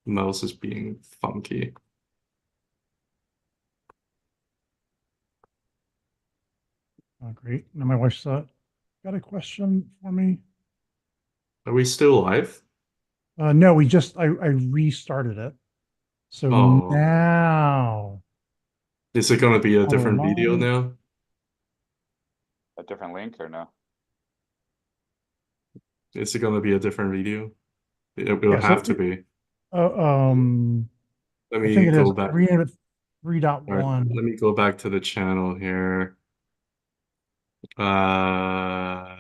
Mouse is being funky. Oh, great. Now my wife's got a question for me. Are we still live? No, I restarted it. So Oh, now is it gonna be a we're different video live. now? A different link or no? Is it gonna be a different video? It'll Yeah, have to be. uh, um, Let I think me it go is. I back. renamed it All right, 3.1. let me go back to the channel here. Uh,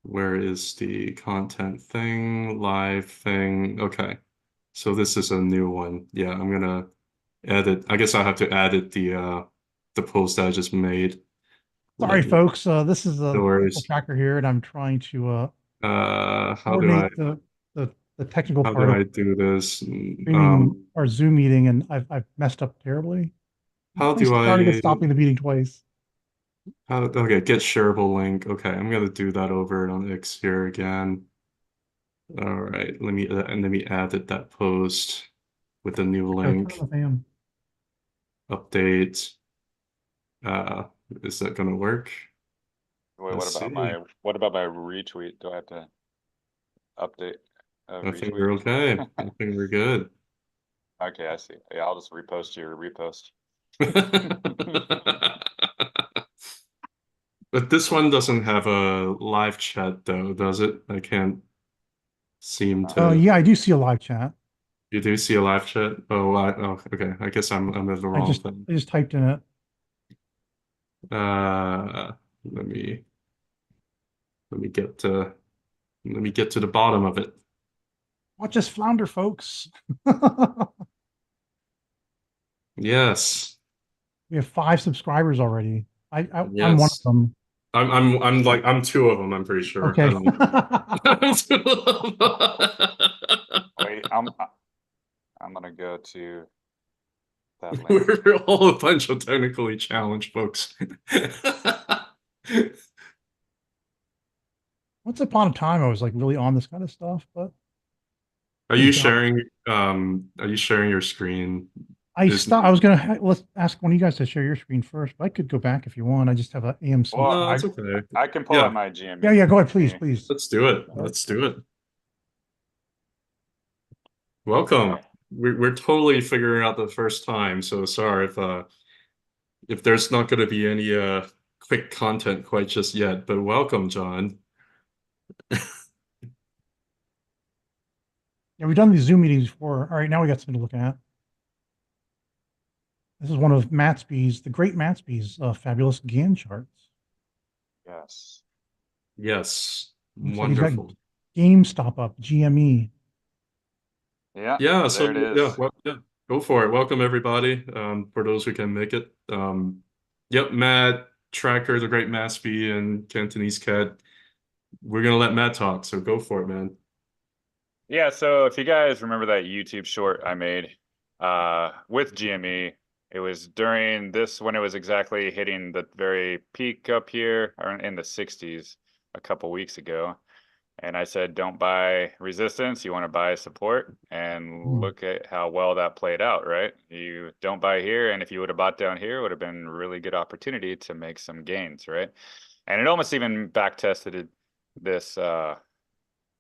where is the content thing, live thing? Okay, so this is a new one. Yeah, I'm gonna edit. I guess I have to edit the post that I just made. Sorry, Let me, folks. This is no a technical worries. tracker here, and I'm trying to How do I coordinate the technical how part do of I do this? streaming our Zoom meeting, and I've messed up terribly. How do Restarting and I stopping the meeting twice. okay, get shareable link. Okay, I'm gonna do that over on X here again. All right, let me edit that post with a new Echo, turn on link. the fan. Update. Uh, is that gonna work? Wait, Let's see. what about my retweet? Do I have to update a I think retweet? we're okay. I think we're good. Okay, I see. Yeah, I'll just repost your repost. But this one doesn't have a live chat though, does it? I can't seem to. Yeah, I do see a live chat. You do see a live chat? Oh, okay. I guess I'm in the I wrong just thing. I just typed in it. Let me let me get to let me get to the bottom of it. Watch us flounder, folks. Yes. We have 5 subscribers already. I'm one of Yes. them. I'm like I'm two of them, I'm pretty sure. I Okay. don't I'm two of them. Wait, I'm gonna go to that link. We're all a bunch of technically challenged folks. Once upon a time, I was like really on this kind of stuff, but Are been you done. sharing your screen? I Is stopped. I was gonna let's ask one of you guys to share your screen first, but I could go back if you want. I just have a AMC. Well, No, it's okay. I can pull Yeah, up my GME. Yeah, yeah. Go ahead, please, please. let's do it. Uh, Let's do it. Welcome. Okay. We're totally figuring out the first time, so sorry if there's not going to be any quick content quite just yet, but welcome, John. Yeah, we've done these Zoom meetings before. All right, now we got something to look at. This is one of Matsby's, the great Matsby's fabulous Gann charts. Yes. Yes, Looks like he's got wonderful. GameStop up, GME. Yeah, Yeah, so there it yeah, is. well, yeah, go for it. Welcome everybody. For those who can make it. Yep, Matt, Tracker, the Great Matsby, and Cantonese Cat. We're gonna let Matt talk, so go for it, man. Yeah, so if you guys remember that YouTube short I made with GME, it was during this when it was exactly hitting the very peak up here or in the 60s a couple weeks ago. And I said, don't buy resistance, you want to buy support. And Hmm. look at how well that played out, right? You don't buy here, and if you would have bought down here, it would have been a really good opportunity to make some gains, right? And it almost even back tested this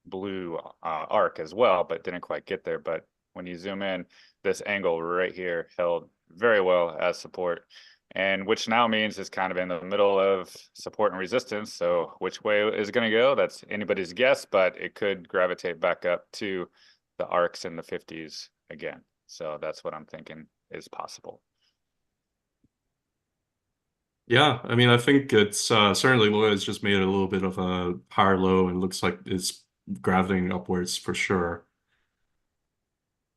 blue arc as well, but didn't quite get there. But when you zoom in, this angle right here held very well as support, and which now means it's kind of in the middle of support and resistance. So which way is going to go? That's anybody's guess, but it could gravitate back up to the arcs in the 50s again. So that's what I'm thinking is possible. Yeah, I mean, I think it's certainly Lloyd's just made it a little bit of a higher low and looks like it's gravitating upwards for sure.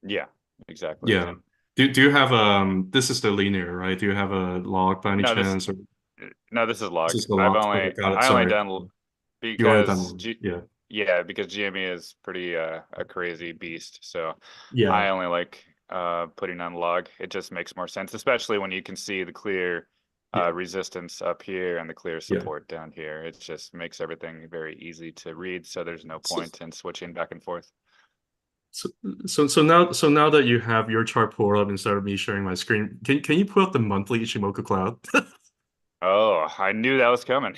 Yeah, exactly. Yeah. Do you have this is the linear, right? Do you have a log by any No, this chance or no, this is this log. is the log? Okay, got it. I only Sorry. done You already done because one. Yeah. yeah, because GME is pretty a crazy beast. So Yeah. I only like putting on log. It just makes more sense, especially when you can see the clear Yeah. resistance up here and the clear Yeah. support down here. It just makes everything very easy to read. So there's no So, point in switching back and forth. So, so now that you have your chart pulled up instead of me sharing my screen, can you pull up the monthly Ichimoku cloud? Oh, I knew that was coming.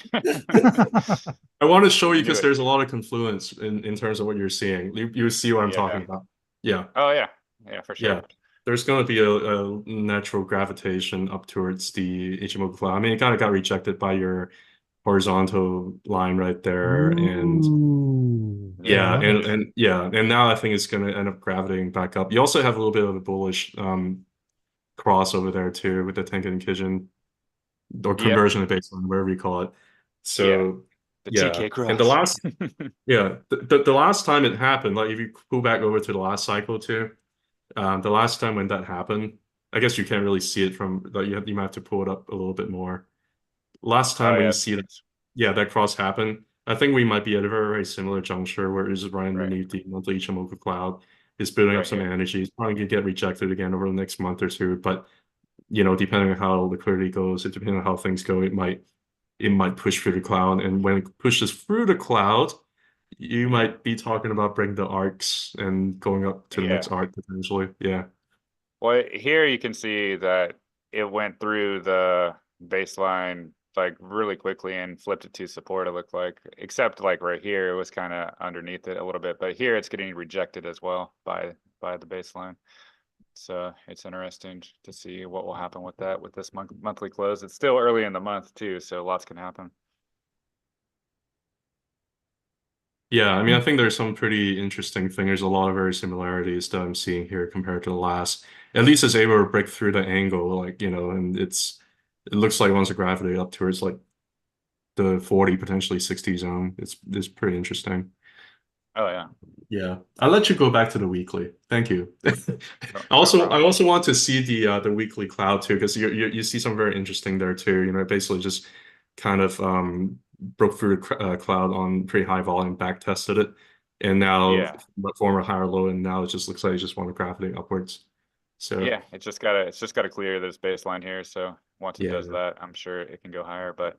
I want to show you Knew because it. there's a lot of confluence in terms of what you're seeing. You see what I'm talking Yeah. about. Yeah, Oh yeah. Yeah, for sure. yeah. There's going to be a natural gravitation up towards the Ichimoku cloud. I mean, it kind of got rejected by your horizontal line right there, and Ooh, yeah, Yeah. and yeah, and now I think it's going to end up gravitating back up. You also have a little bit of a bullish cross over there too with the Tenkan Kijin or Yep. conversion of baseline, whatever you call it. Yeah. So The yeah, TK and the cross. last yeah the last time it happened, like if you pull back over to the last cycle too, the last time when that happened, I guess you can't really see it from like you might have to pull it up a little bit more. Last time Oh when you yeah. see that, yeah, that cross happen, I think we might be at a very, very similar juncture where it's right Right. underneath the monthly Ichimoku cloud. It's building up Right some here. energy. It's probably gonna get rejected again over the next month or two, but depending on how liquidity goes, it depending on how things go, it might push through the cloud. And when it pushes through the cloud, you Hmm. might be talking about breaking the arcs and going up to the next Yeah. arc potentially. Yeah. Well, here you can see that it went through the baseline like really quickly and flipped it to support, it looked like, except like right here, it was kind of underneath it a little bit, but here it's getting rejected as well by the baseline. So it's interesting to see what will happen with that with this monthly close. It's still early in the month too, so lots can happen. Yeah, I mean, I think there's some pretty interesting thing. There's a lot of very similarities that I'm seeing here compared to the last. At least it's able to break through the angle, like, and it looks like it wants to gravitate up towards like the 40, potentially 60 zone. It's pretty interesting. Oh yeah, Yeah. I'll let you go back to the weekly. Thank you. no, I no also I problem. also want to see the weekly cloud too, because you see some very interesting there too. Basically just kind of broke through the cloud on pretty high volume, back tested it, and now Yeah, former higher low, and now it just looks like it just want to gravitate upwards. So yeah, it's just gotta clear this baseline here. So once it does yeah. that, I'm sure it can go higher. But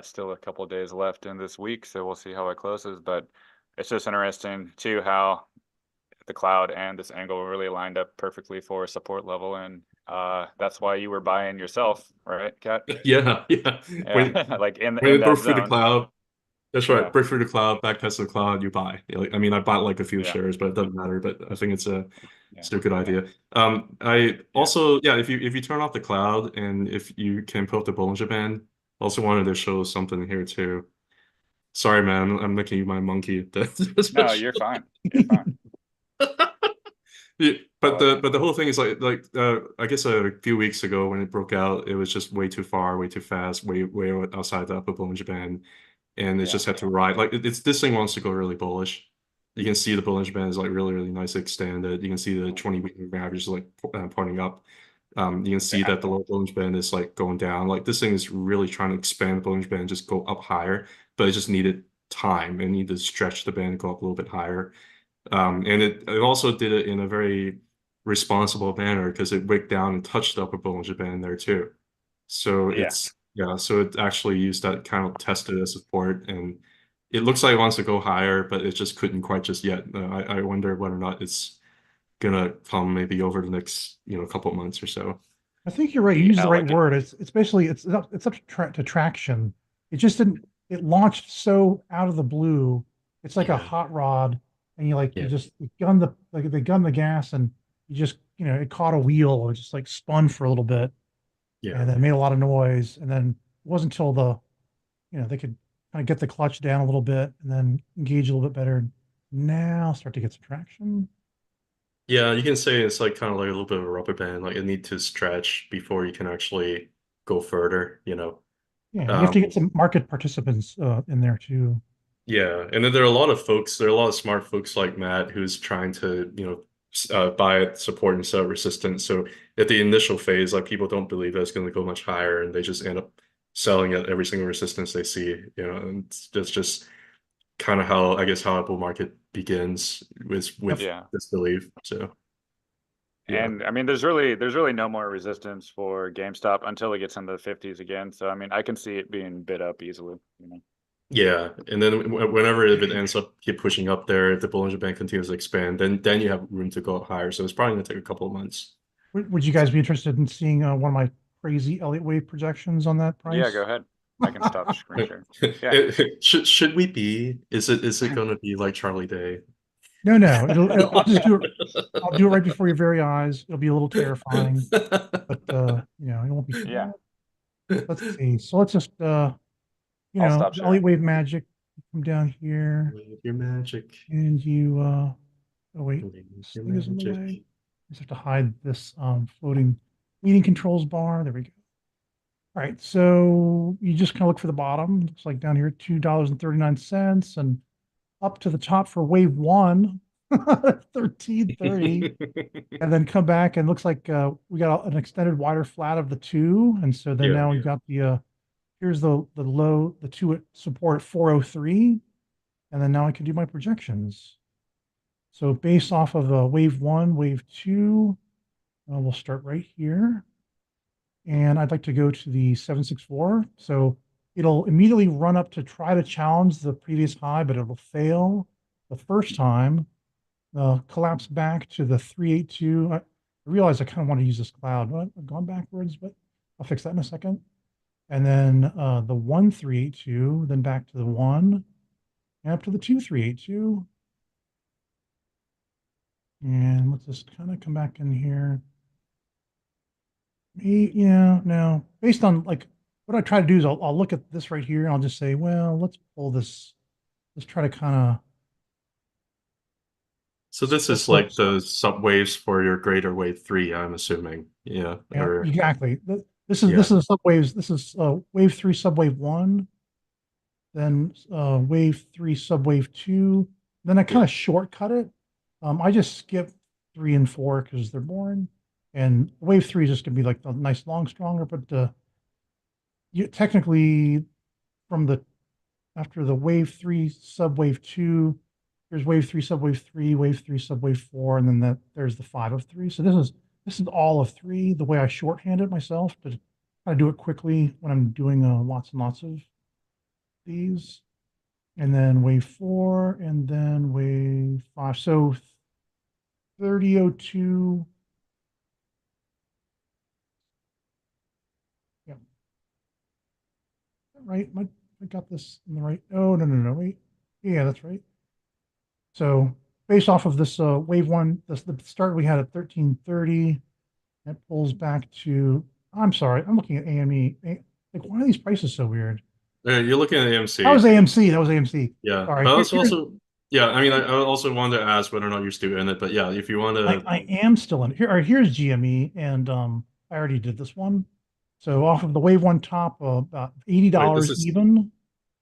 still a couple of days left in this week, so we'll see how it closes. But it's just interesting too how the cloud and this angle really lined up perfectly for a support level, and that's why you were buying yourself, right, Kat? Yeah, yeah. When Yeah, like in when in it that broke through the zone. cloud. That's right. Yeah, Break through the cloud, back test the cloud, you buy. I mean, I bought like a few yeah, shares, but it doesn't matter. But I think it's a yeah, still a good yeah, idea. I yeah. also, yeah, if you turn off the cloud and if you can put up the Bollinger Band, also wanted to show something here too. Sorry, man, I'm making you my monkey. No, you're fine. You're fine. Yeah, I but like the it. but the whole thing is like I guess a few weeks ago when it broke out, it was just way too far, way too fast, way outside the upper Bollinger Band, and it Yeah, just had to ride. Like it's this thing wants to go really bullish. You can see the Bollinger Band is like really really nice extended. You can see the 20-week moving average is like pointing up. You can see yeah, that the lower Bollinger Band is like going down. Like this thing is really trying to expand the Bollinger Band, just go up higher, but it just needed time and needed to stretch the band, go up a little bit higher. And it also did it in a very responsible manner because it wicked down and touched the upper Bollinger Band there too. So yeah. so it actually used that kind of tested as support, and it looks like it wants to go higher, but it just couldn't quite just yet. I wonder whether or not it's gonna come maybe over the next couple of months or so. I think you're right. You The used the right elegant. word. It's basically it's up to traction. It just didn't. It launched so out of the blue. It's like a Yeah, hot rod, and you yeah, just you gun the like they gun the gas, and you just it caught a wheel. It just like spun for a little bit, yeah. and then made a lot of noise. And then it wasn't until they could kind of get the clutch down a little bit, and then engage a little bit better. Now start to get some traction. Yeah, you can say it's like kind of like a little bit of a rubber band. Like it need to stretch before you can actually go further. Yeah, you have to Um, get some market participants in there too. Yeah, and then there are a lot of folks, there are a lot of smart folks like Matt who's trying to, buy it, support and sell resistance. So at the initial phase, like people don't believe that it's going to go much higher, and they just end up selling at every single resistance they see. And that's just kind of how I guess how a bull market begins with Yep. Yeah. disbelief. So yeah, And I mean, there's really no more resistance for GameStop until it gets into the 50s again. So I mean, I can see it being bid up easily. Yeah, and then whenever if it ends up keep pushing up there, if the Bollinger Band continues to expand, then you have room to go up higher. So it's probably gonna take a couple of months. Would you guys be interested in seeing one of my crazy Elliott wave projections on that Yeah, go price? ahead. I can stop screen share. Yeah. Should we be? Is it gonna be like Charlie Day? No, no. I'll just do it. I'll do it right before your very eyes. It'll be a little terrifying, but it won't be too Yeah. bad. Let's see. So let's just I'll stop the Elliott sharing. wave magic. Come down here Wave your magic. and you oh wait, Wave this your thing is in the way. magic. I just have to hide this floating meeting controls bar. There we go. All right, so you just kind of look for the bottom. Looks like down here, $2.39, and up to the top for wave one, 1330, and then come back and looks like we got an extended wider flat of the two, and so then Yeah. now we've got the here's the low, the two at support at 403, and then now I can do my projections. So based off of wave one, wave two, we'll start right here. And I'd like to go to the 764. So it'll immediately run up to try to challenge the previous high, but it'll fail the first time. Collapse back to the 382. I realize I kind of want to use this cloud, but I've gone backwards, but I'll fix that in a second. And then the 1382, then back to the 1, and up to the 2382. And let's just kind of come back in here. Yeah, no. Based on like what I try to do is I'll look at this right here and I'll just say, well, let's pull this. Let's try to kind of. So this is like the subwaves for your greater wave 3, I'm assuming. Yeah. Yeah, Or exactly. This yeah. is subwaves. This is wave 3, subwave 1, then wave 3, subwave 2. Then I kind of shortcut it. I just skip 3 and 4 because they're boring, and wave 3 is just gonna be like the nice long stronger. But you technically from the after the wave 3, subwave 2, there's wave 3, subwave 3, wave 3, subwave 4, and then there's the 5 of 3. So this is all of 3. The way I shorthand it myself to kind of do it quickly when I'm doing lots and lots of these, and then wave 4, and then wave 5. So 3002. Yeah, right. I got this in the right. Oh, no, no, no, wait. Yeah, that's right. So based off of this wave one, the start we had at 1330, that pulls back to, I'm sorry, I'm looking at AME. Like, why are these prices so weird? You're looking at AMC. That was AMC. That was AMC. Yeah. Sorry. But it's also, yeah, I mean, I also wanted to ask whether or not you're still in it, but yeah, if you want to, I am still in here. All right, here's GME, and I already did this one. So off of the wave one top, about wait, $80 even.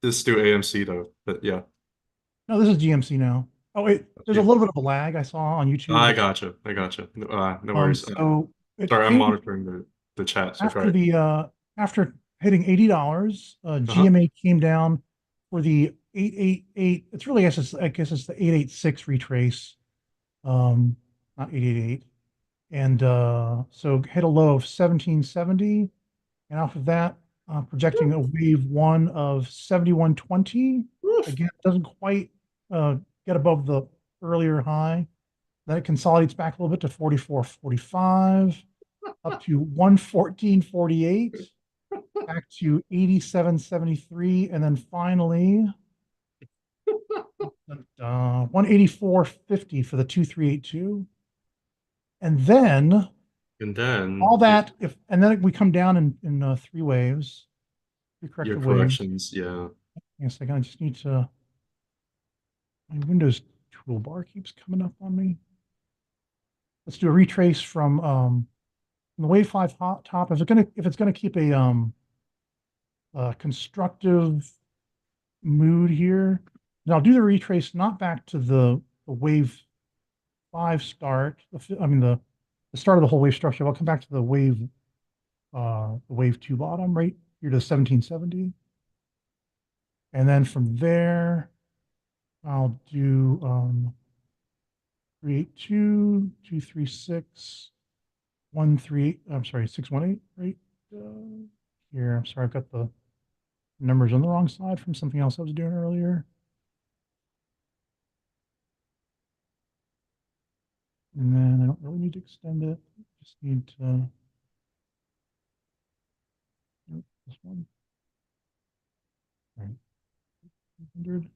this is still AMC though, but yeah. No, this is GMC now. Oh wait, there's a Yeah. little bit of a lag I saw on YouTube. I But, gotcha. I gotcha. No worries. so it Sorry, I'm came monitoring the chat, so go after ahead. after hitting $80, Uh-huh. GMA came down for the 888. It's really, I guess it's the 886 retrace, not 888. And so hit a low of 1770, and off of that, projecting a wave one of 7120. Woof. Again, it doesn't quite get above the earlier high. Then it consolidates back a little bit to 44.45, up to 114.48, back to 87.73, and then finally 184.50 for the 2382. And then And then all that, and then we come down in 3 waves, 3 your corrective waves. corrections, yeah. Yes, I just need to. My Windows toolbar keeps coming up on me. Let's do a retrace from the wave 5 top. If it's gonna keep a constructive mood here, then I'll do the retrace not back to the wave 5 start. I mean the start of the whole wave structure. I'll come back to the wave 2 bottom right here to 1770, and then from there I'll do 382, 236, 138. I'm sorry, 618 right here. I'm sorry, I've got the numbers on the wrong side from something else I was doing earlier. And then I don't really need to extend it. Just need to, nope, this one. All right. 100.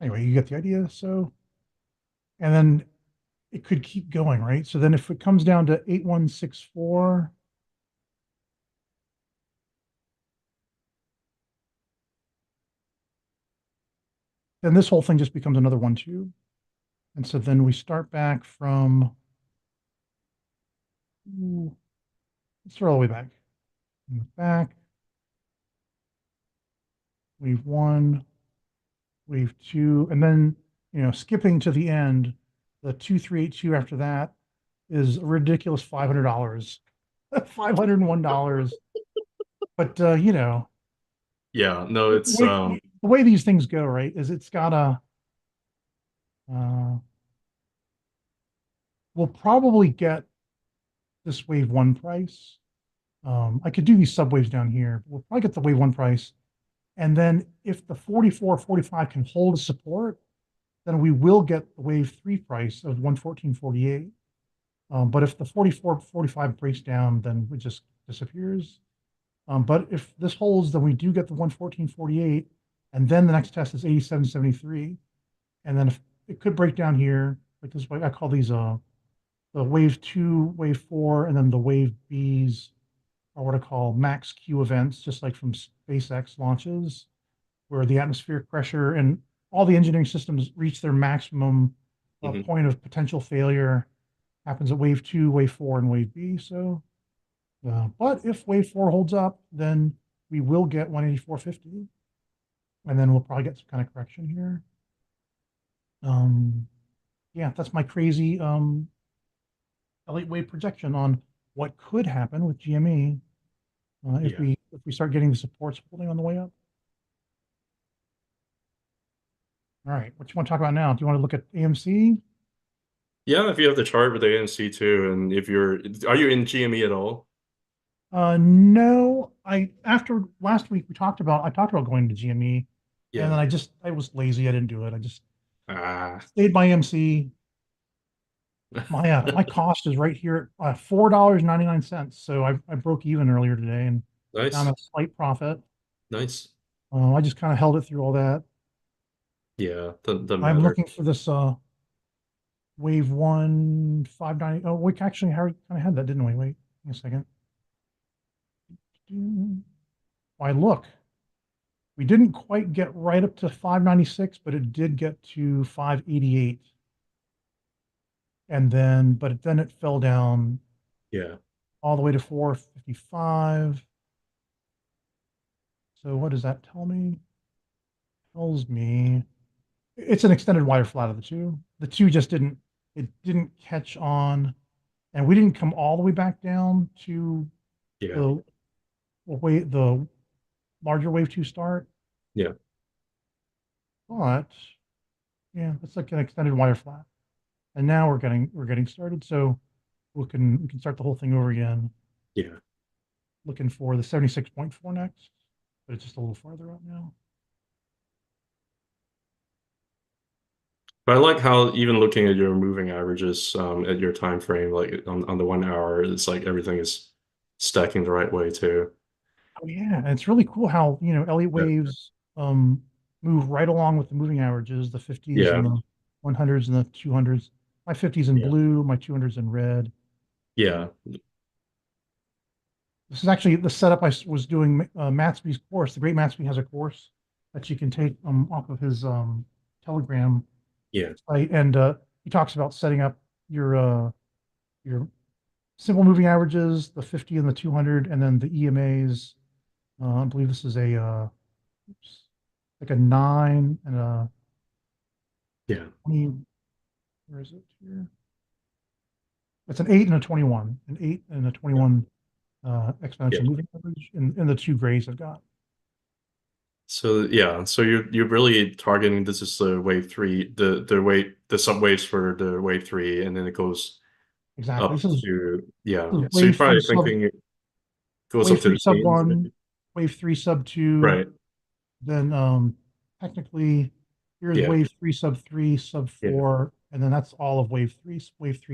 Anyway, you get the idea. So, and then it could keep going, right? So then if it comes down to 8164, then this whole thing just becomes another 1-2. And so then we start back from, let's start all the way back. Back. Wave 1, wave 2, and then, skipping to the end, the 2382 after that is a ridiculous $500, $501. But, Yeah, no, it's the way these things go, right, is it's got a, we'll probably get this wave 1 price. I could do these subwaves down here. We'll probably get the wave 1 price. And then if the 44, 45 can hold a support, then we will get the wave 3 price of 114.48. But if the 44, 45 breaks down, then it just disappears. But if this holds, then we do get the 114.48. And then the next test is 87.73. And then if it could break down here, like this way, I call these the wave 2, wave 4, and then the wave Bs are what I call max Q events, just like from SpaceX launches, where the atmospheric pressure and all the engineering systems reach their maximum point of potential failure. Happens at wave 2, wave 4, and wave B. So, but if wave 4 holds up, then we will get 184.50, and then we'll probably get some kind of correction here. Yeah, that's my crazy Elliott wave projection on what could happen with GME if we start getting the supports holding on the way up. All right, what you want to talk about now? Do you want to look at AMC? Yeah, if you have the chart with the AMC too, and if are you in GME at all? No, after last week I talked about going to GME, and then I was lazy. I didn't do it. I just stayed by AMC. My cost is right here at $4.99. So I broke even earlier today, and nice. now I'm at a slight profit. Nice. I just kind of held it through all that. Yeah, doesn't I'm matter. looking for this wave 1 590. Oh, we actually kind of had that, didn't we? Wait a second. Why, look, we didn't quite get right up to 596, but it did get to 588. And then, but then it fell down. Yeah. All the way to 455. So what does that tell me? Tells me it's an extended wider flat of the two. The two just didn't catch on, and we didn't come all the way back down to the larger wave 2 start. Yeah. But yeah, it's like an extended wider flat. And now we're getting started. So we can start the whole thing over again. Yeah. Looking for the 76.4 next, but it's just a little farther out now. But I like how even looking at your moving averages at your time frame, like on the 1 hour, it's like everything is stacking the right way too. Oh yeah, and it's really cool how Elliott waves move right along with the moving averages, the 50s and the 100s and the 200s. My 50s in blue, my 200s in red. Yeah. This is actually the setup I was doing Matsby's course. The Great Matsby has a course that you can take off of his Telegram site, and he talks about setting up your simple moving averages, the 50 and the 200, and then the EMAs. I believe this is a like a 9 and a 20. Where is it here? It's an 8 and a 21, an 8 and a 21 exponential moving average in the two grays I've got. So yeah, so you're really targeting, this is the wave 3, the subwaves for the wave 3, and then it goes exactly up to so you're probably thinking Goes wave up to three the sub teens. one, wave three sub two. Right. Then technically here's Yeah. wave three sub three sub Yeah. four, and then that's all of wave three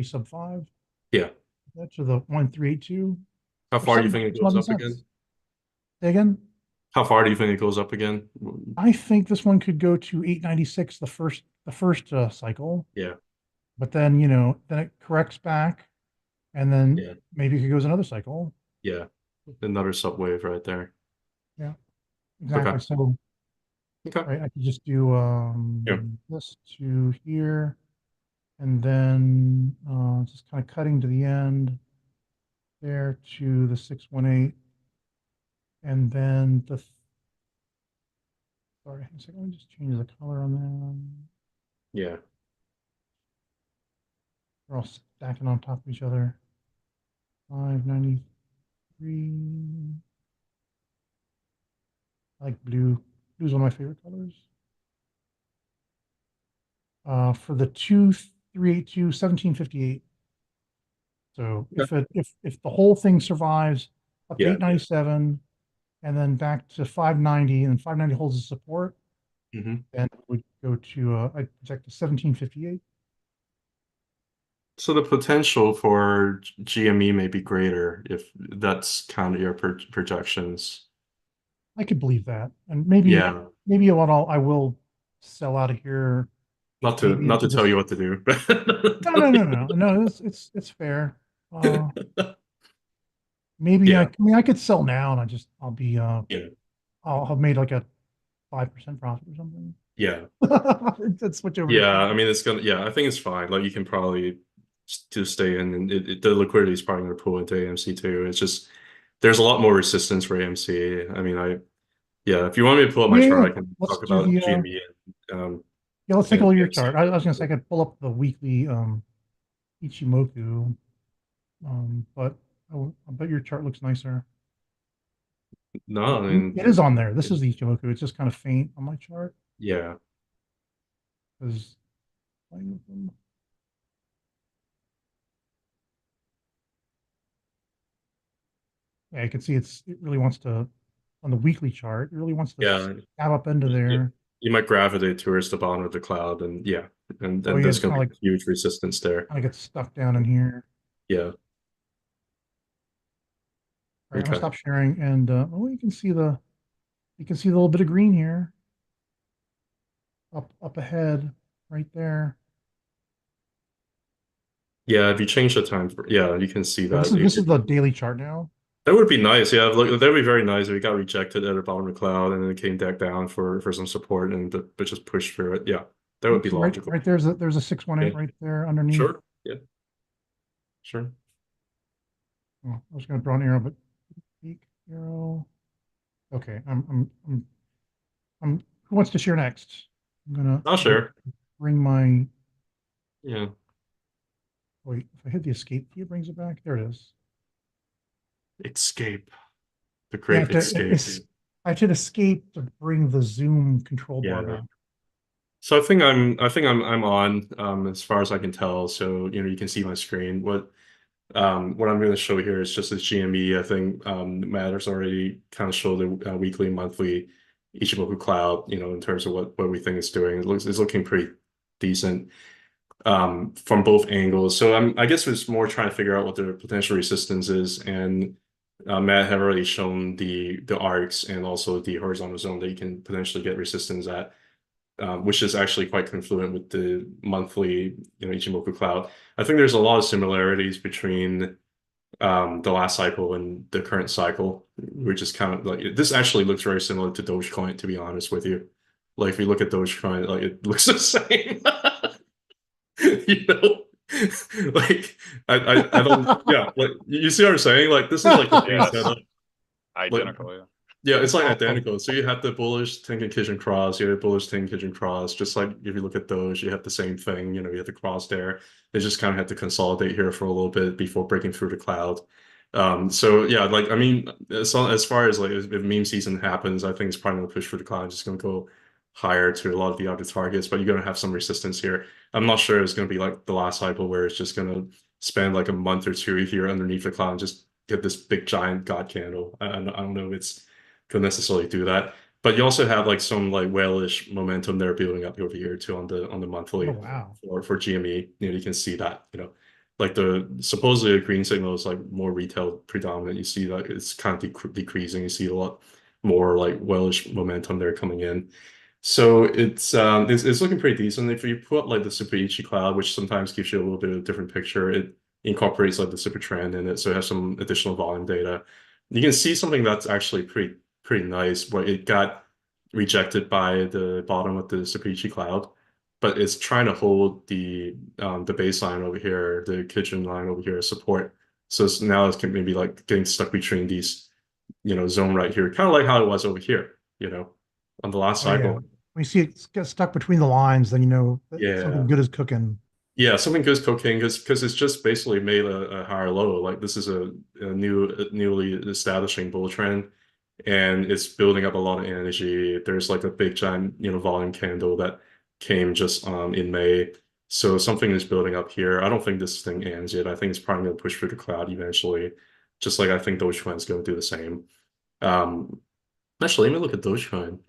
sub five. Yeah. That's the 1382. How For far do you some think it makes goes up sense. again? Say again. How far do you think it goes up again? I think this one could go to 896 the first cycle, Yeah. but then then it corrects back, and then Yeah. maybe it goes another cycle. Yeah. Another subwave right there. Yeah, Okay. exactly. So Okay. right, I could just do Yeah. this to here, and then just kind of cutting to the end there to the 618, and then sorry, a second, let me just change the color on that. Yeah. They're all stacking on top of each other. 593. I like blue. Blue's one of my favorite colors. For the 2382, 1758. So if the whole thing survives up to Yeah. 897 and then back to 590 and 590 holds the support, Hmm. then it would go to I project to 1758. So the potential for GME may be greater if that's kind of your projections. I could believe that. And maybe Yeah. maybe what I will sell out of here maybe Not into to tell this. you what to do. No, it's fair. Maybe Yeah. I mean I could sell now and I'll be Yeah. I'll have made like a 5% profit or something. Yeah. Let's switch over to Yeah. I mean, it's gonna, yeah, I think it's fine. Like you can probably just stay in and the liquidity is probably going to pull into AMC too. It's just, there's a lot more resistance for AMC. I mean, yeah, if you want me to pull up my Yeah, chart, I can let's talk do about the GME and, yeah, let's take a and look at your AMC. chart. I was gonna say I could pull up the weekly Ichimoku, but I bet your chart looks nicer. No, I It is mean, on there. This is the Ichimoku. It's just kind of faint on my chart yeah. because playing with them. Yeah, you can see it really wants to on the weekly chart. It really wants to Yeah. stab up into You, there. you might gravitate towards the bottom of the cloud and yeah, and Oh then yeah, there's it's going kind to of be huge resistance there. gets stuck down in here. Yeah. All right, I'm gonna Okay. stop sharing, and oh, you can see the little bit of green here up ahead, right there. Yeah, if you change the time, yeah, you can see Yeah, that. this is the daily chart now. That would be nice. Yeah, look, that would be very nice if it got rejected at the bottom of the cloud and then it came back down for some support and but just pushed through it. Yeah, that would be See, logical. right there's a 618 Yeah, right there underneath. sure. Yeah, sure. Oh, I was going to draw an arrow, but peak arrow. Okay, I'm. Who wants to share next? I'm gonna I'll share. bring my. Yeah. Wait, if I hit the escape key, it brings it back. There it is. Escape. The Yeah, great escape. I have to escape to bring the zoom control bar Yeah. back. So I think I'm on as far as I can tell. So you can see my screen. What I'm going to show here is just this GME. I think Matt has already kind of showed the weekly, monthly Ichimoku Cloud, in terms of what we think it's doing. It's looking pretty decent from both angles. So I guess it's more trying to figure out what the potential resistance is. And Matt had already shown the arcs and also the horizontal zone that you can potentially get resistance at. Which is actually quite confluent with the monthly, Ichimoku Cloud. I think there's a lot of similarities between the last cycle and the current cycle, which is kind of like this actually looks very similar to Dogecoin, to be honest with you. Like if you look at Dogecoin, like it looks the same. You know, like I don't, yeah, like you see what I'm saying? Like this is like the same Yes, setup. Like identical. Yeah. yeah, it's like Exactly. identical. So you have the bullish Tenkan Kijun cross, you have the bullish Tenkan Kijun cross. Just like if you look at those, you have the same thing. You have the cross there. They just kind of have to consolidate here for a little bit before breaking through the cloud. So yeah, like I mean, as far as like if meme season happens, I think it's probably gonna push for the cloud. It's gonna go higher to a lot of the other targets, but you're gonna have some resistance here. I'm not sure it's gonna be like the last cycle where it's just gonna spend like a month or two here underneath the cloud and just get this big giant god candle. I don't know if it's gonna necessarily do that. But you also have like some like whalish momentum there building up over here too on the Oh, monthly wow. for GME. You can see that, like the supposedly the green signal is like more retail predominant. You see that it's kind of decreasing. You see a lot more like whalish momentum there coming in. So it's looking pretty decent. If you put like the Super Ichi cloud, which sometimes gives you a little bit of a different picture, it incorporates like the super trend in it, so it has some additional volume data. You can see something that's actually pretty nice, but it got rejected by the bottom of the Super Ichi cloud, but it's trying to hold the baseline over here, the kitchen line over here as support. So now it's maybe like getting stuck between these, zone right here, kind of like how it was over here, on the last Oh, yeah. cycle. When you see it get stuck between the lines, then you know that Yeah. something good is cooking. Yeah, something goes cocaine because it's just basically made a higher low. Like this is a newly establishing bull trend, and it's building up a lot of energy. There's like a big giant volume candle that came just in May, so something is building up here. I don't think this thing ends yet. I think it's probably going to push through the cloud eventually, just like I think Dogecoin's going to do the same. Um, Actually, let me look at Dogecoin.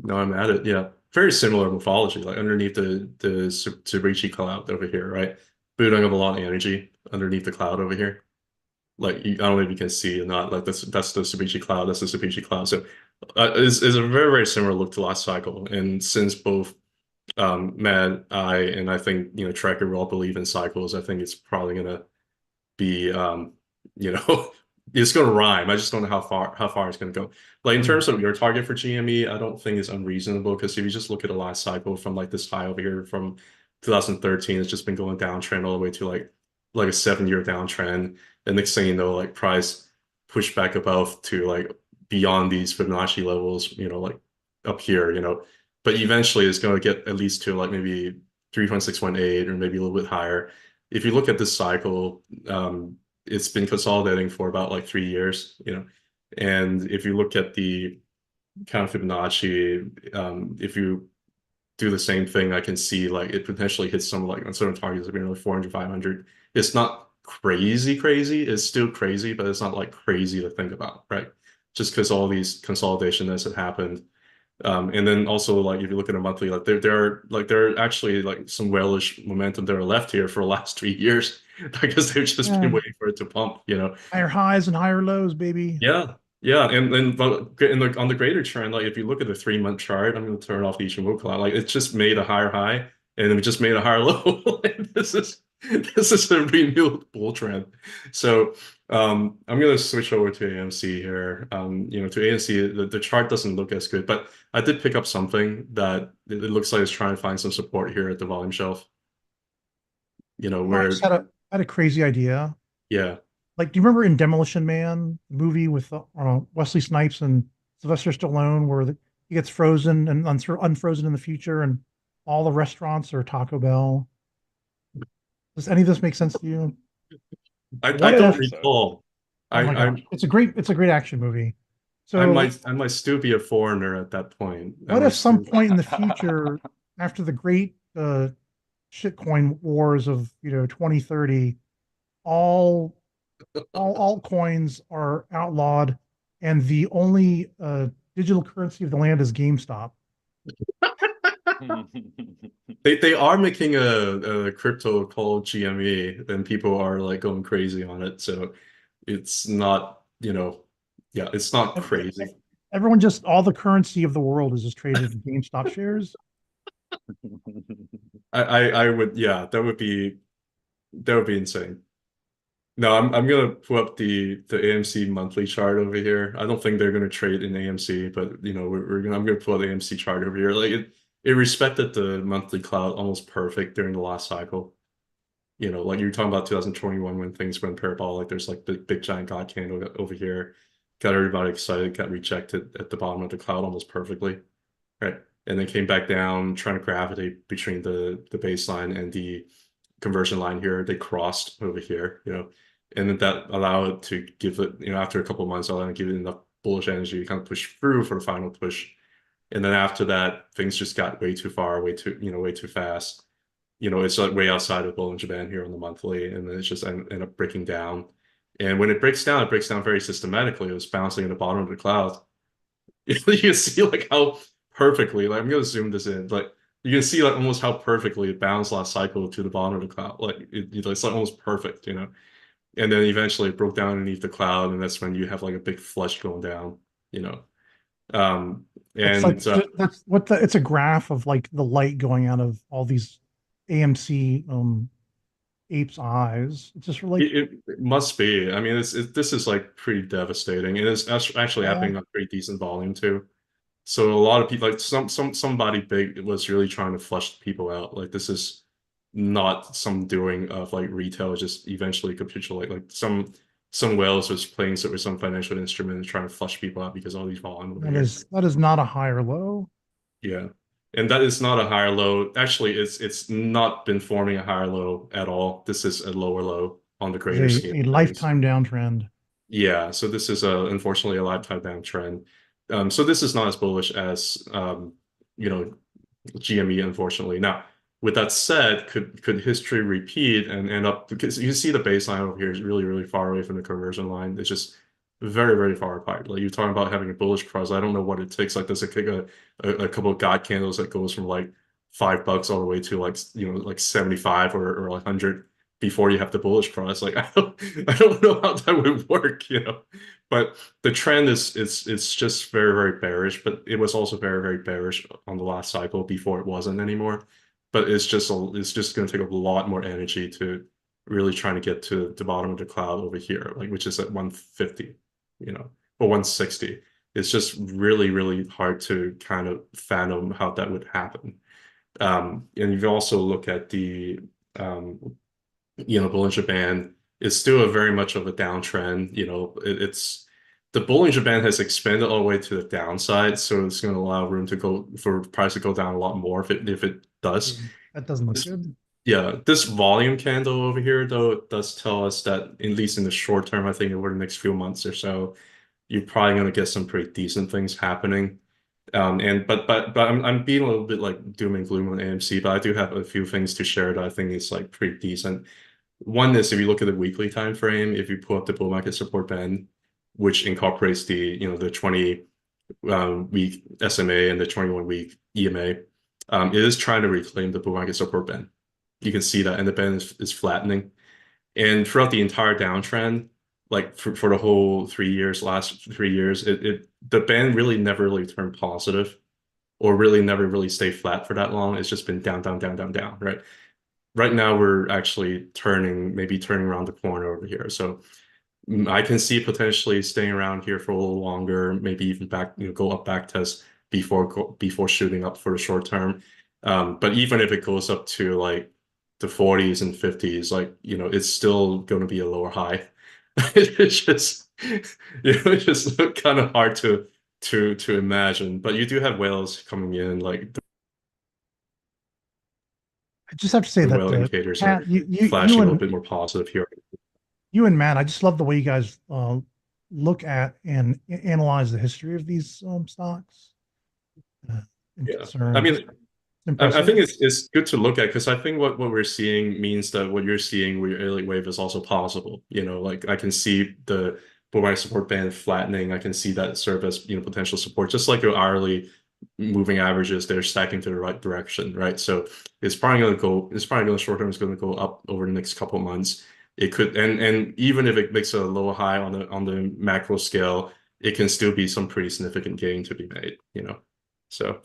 Now I'm at it. Yeah, very similar morphology. Like underneath the Tsubrichi cloud over here, right? Booting up a lot of energy underneath the cloud over here. Like I don't know if you can see or not. Like that's the Tsubrichi cloud. That's the Tsubrichi cloud. So is a very similar look to last cycle. And since both Matt, and I think Tracker will all believe in cycles, I think it's probably gonna be it's going to rhyme. I just don't know how far it's going to go. Like in terms of your target for GME, I don't think it's unreasonable because if you just look at the last cycle from like this high over here from 2013, it's just been going downtrend all the way to like a 7-year downtrend. And next thing you know, like price pushed back above to like beyond these Fibonacci levels, like up here, but eventually it's going to get at least to like maybe 3.618 or maybe a little bit higher. If you look at this cycle, it's been consolidating for about like 3 years, and if you look at the kind of Fibonacci, if you do the same thing, I can see like it potentially hits some like on certain targets of like 400, 500. It's not crazy. It's still crazy, but it's not like crazy to think about, right? Just because all these consolidation that have happened. And then also like if you look at a monthly, like there are actually like some whalish momentum that are left here for the last 3 years because they've just been Yeah. waiting for it to pump, Higher highs and higher lows, baby. Yeah, yeah, and but on the greater trend, like if you look at the 3-month chart, I'm going to turn off the Ichimoku. Like it's just made a higher high and it just made a higher low. Like, this is a renewed bull trend. So I'm going to switch over to AMC here. To AMC, the chart doesn't look as good, but I did pick up something that it looks like it's trying to find some support here at the volume shelf. I Where just had a crazy idea. yeah. Like, do you remember in Demolition Man, the movie with Wesley Snipes and Sylvester Stallone, where he gets frozen and unfrozen in the future, and all the restaurants are Taco Bell? Does any of this make sense to you? I What don't if? So recall. Oh my I gosh, it's a great action movie. So, I might still be a foreigner at that point. I what might if some still point in the future, after the great shitcoin wars of 2030, all altcoins are outlawed, and the only digital currency of the land is GameStop. they are making a crypto called GME, and people are like going crazy on it. So it's not, yeah, it's not And crazy. everyone just all the currency of the world is just traded in GameStop shares. I would, yeah, that would be insane. No, I'm gonna pull up the AMC monthly chart over here. I don't think they're gonna trade in AMC, but I'm gonna pull up the AMC chart over here. Like it respected the monthly cloud almost perfect during the last cycle. Like you're talking about 2021 when things went parabolic. There's like the big giant god candle over here, got everybody excited, got rejected at the bottom of the cloud almost perfectly, right? And then came back down, trying to gravitate between the baseline and the conversion line here. They crossed over here, and then that allowed it to give it, after a couple of months, allowed it to give it enough bullish energy to kind of push through for the final push. And then after that, things just got way too far, way too fast. It's like way outside of Bollinger Band here on the monthly, and then it's just ended up breaking down. And when it breaks down very systematically. It was bouncing at the bottom of the cloud. You can see like how perfectly, like I'm gonna zoom this in, but you can see like almost how perfectly it bounced last cycle to the bottom of the cloud. Like it's like almost perfect, you know. And then eventually it broke down underneath the cloud, and that's when you have like a big flush going down, you know. Um, It's like and that's what it's a graph of like the light going out of all these AMC apes' eyes. It's just like it must be. I mean, this is like pretty devastating, and it's actually yeah, happening at pretty decent volume too. So a lot of people, like somebody big was really trying to flush people out. Like this is not some doing of like retail just eventually capitulate. Like some whales was playing with some financial instrument and trying to flush people out because all these volume over here. that is not a high or low. Yeah. And that is not a higher low. Actually, it's not been forming a higher low at all. This is a lower low on the It's greater scheme a of things. lifetime downtrend. Yeah, so this is unfortunately a lifetime downtrend. So this is not as bullish as you know, GME, unfortunately. Now, with that said, could history repeat and end up, because you see the baseline over here is really, really far away from the conversion line. It's just very, very far apart. Like you're talking about having a bullish cross. I don't know what it takes. Like does it take a couple of God candles that goes from like $5 all the way to like like 75 or 100 before you have the bullish cross? Like I don't know how that would work, you know. But the trend is it's just very, very bearish, but it was also very, very bearish on the last cycle before it wasn't anymore. But it's just going to take a lot more energy to really trying to get to the bottom of the cloud over here, like which is at 150, you know, or 160. It's just really, really hard to kind of fathom how that would happen. And you also look at the Bollinger Band is still a very much of a downtrend. It's the Bollinger Band has expanded all the way to the downside, so it's going to allow room to go for price to go down a lot more if it does. That doesn't look This, good. yeah, this volume candle over here though does tell us that at least in the short term, I think over the next few months or so, you're probably going to get some pretty decent things happening. But I'm being a little bit like doom and gloom on AMC, but I do have a few things to share that I think is like pretty decent. One is if you look at the weekly time frame, if you pull up the bull market support band, which incorporates the 20 week SMA and the 21-week EMA, it is trying to reclaim the bull market support band. You can see that, and the band is flattening. And throughout the entire downtrend, like for the whole 3 years, last 3 years, the band really never really turned positive or really never really stayed flat for that long. It's just been down, down, down, down, down, right? Right now we're actually maybe turning around the corner over here. So I can see potentially staying around here for a little longer, maybe even go up back test before shooting up for the short term. But even if it goes up to like the 40s and 50s, like, it's still going to be a lower high. It's just, it's just kind of hard to imagine. But you do have whales coming in, like I just have to say the that whale indicators are Pat, flashing a little bit more positive here. you and Matt, I just love the way you guys look at and analyze the history of these stocks and Yeah. concerns. I mean, It's I think impressive. it's good to look at because I think what we're seeing means that what you're seeing with your early wave is also possible. Like I can see the bull market support band flattening. I can see that serve as potential support, just like your hourly moving averages. They're stacking to the right direction, right? So it's probably going to go. It's probably going to short term is going to go up over the next couple of months. It could, and even if it makes a low high on the macro scale, it can still be some pretty significant gain to be made. So.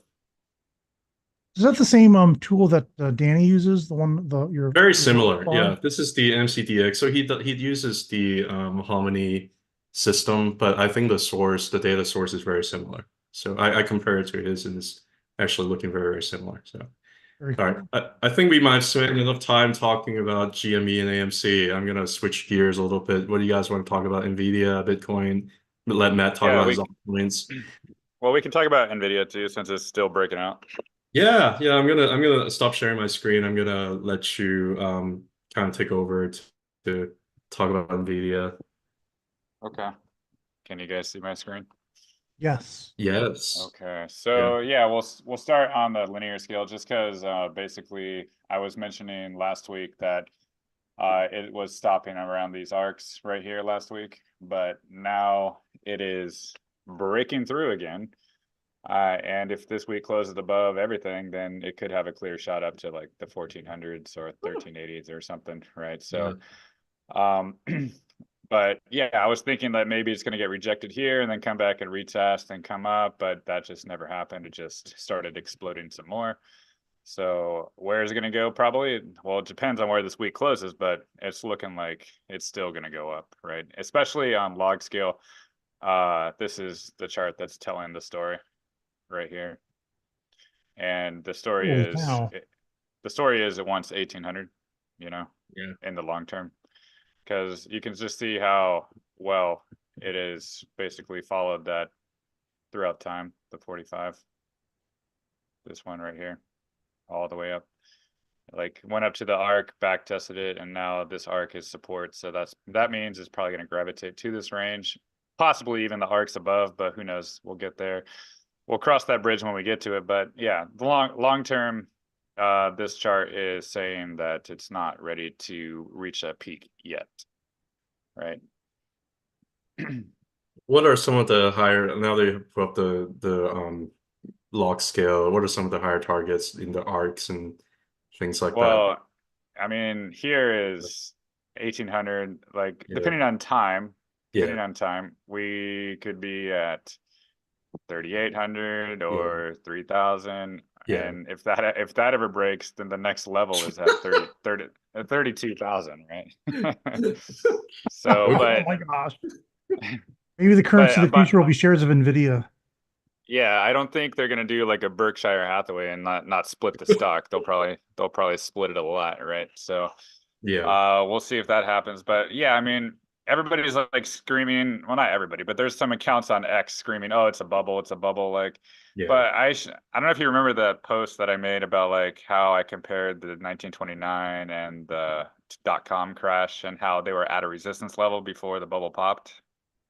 Is that the same tool that Danny uses? The one Very your work similar, bar? yeah. This is the MCDX. So he uses the Harmony system, but I think the data source is very similar. So I compare it to his, and it's actually looking very, very similar. So Very all right, cool. I think we might have spent enough time talking about GME and AMC. I'm gonna switch gears a little bit. What do you guys want to talk about? NVIDIA, Bitcoin? Let Matt talk Yeah, about his altcoins. well, we can talk about NVIDIA too, since it's still breaking out. Yeah. I'm gonna stop sharing my screen. I'm gonna let you kind of take over to talk about NVIDIA. Okay. Can you guys see my screen? Yes. Yes. Okay, Yeah. so yeah, we'll start on the linear scale just because basically I was mentioning last week that it was stopping around these arcs right here last week, but now it is breaking through again. And if this week closes above everything, then it could have a clear shot up to like the 1400s or 1380s or something, right? So, but yeah, I was thinking that maybe it's going to get rejected here and then come back and retest and come up, but that just never happened. It just started exploding some more. So where is it going to go? Probably, well, it depends on where this week closes, but it's looking like it's still going to go up, right? Especially on log scale. This is the chart that's telling the story right here. And the story Holy is cow. it wants 1800, you know, Yeah. in the long term, because you can just see how well it is basically followed that throughout time, the 45, this one right here, all the way up. Like went up to the arc, back tested it, and now this arc is support. So that means it's probably going to gravitate to this range, possibly even the arcs above, but who knows? We'll get there. We'll cross that bridge when we get to it. But yeah, the long term, this chart is saying that it's not ready to reach a peak yet, right? What are some of the higher, now that you put up the log scale, what are some of the higher targets in the arcs and things like that? Well, I mean, here is 1800, like Yeah. depending on time, Yeah. we could be at 3,800 or 3,000. Yeah. And if that ever breaks, then the next level is at 32,000, right? So, Okay. Oh my gosh. Maybe the currency of the but future will be shares of NVIDIA. yeah, I don't think they're gonna do like a Berkshire Hathaway and not split the stock. They'll probably split it a lot, right? So Yeah. we'll see if that happens. But yeah, I mean, everybody's like screaming. Well, not everybody, but there's some accounts on X screaming, "Oh, it's a bubble! It's a bubble!" Like, Yeah. but I don't know if you remember the post that I made about like how I compared the 1929 and the .com crash and how they were at a resistance level before the bubble popped.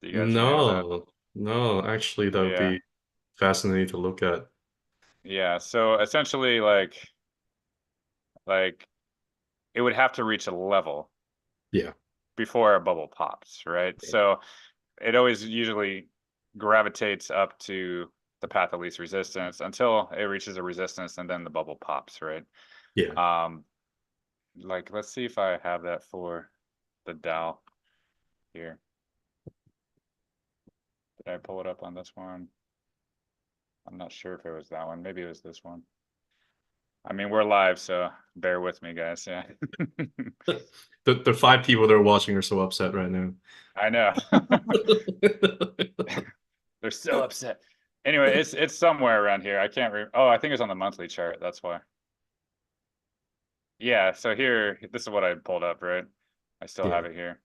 Do you guys remember that? No, actually, that would Yeah, be fascinating to look at. yeah. So essentially, like it would have to reach a level Yeah. before a bubble pops, right? So it always usually gravitates up to the path of least resistance until it reaches a resistance and then the bubble pops, right? Yeah. Like let's see if I have that for the Dow here. Did I pull it up on this one? I'm not sure if it was that one. Maybe it was this one. I mean, we're live, so bear with me, guys. Yeah. The 5 people that are watching are so upset right now. I know. They're so upset. Anyway, it's somewhere around here. I can't remember. Oh, I think it's on the monthly chart. That's why. Yeah, so here, this is what I pulled up, right? I still have Yeah. it here.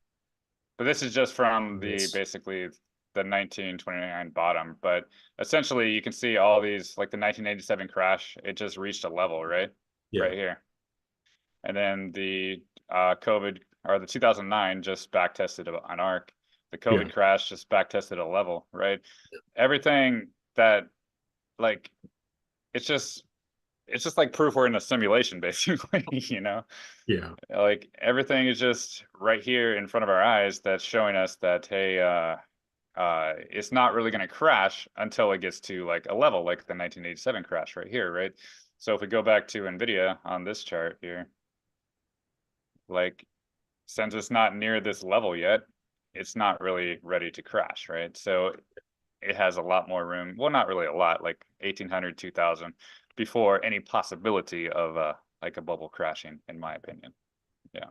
But this is just from the Yes. basically the 1929 bottom. But essentially, you can see all these, like the 1987 crash, it just reached a level, right? Yeah. Right here. And then the COVID or the 2009 just back tested an arc. The COVID Yeah. crash just back tested a level, right? Everything that like it's just like proof we're in a simulation, basically, you know? Yeah. Like everything is just right here in front of our eyes that's showing us that, hey, it's not really going to crash until it gets to like a level like the 1987 crash right here, right? So if we go back to NVIDIA on this chart here, like since it's not near this level yet, it's not really ready to crash, right? So it has a lot more room. Well, not really a lot, like 1800, 2000 before any possibility of like a bubble crashing, in my opinion. Yeah.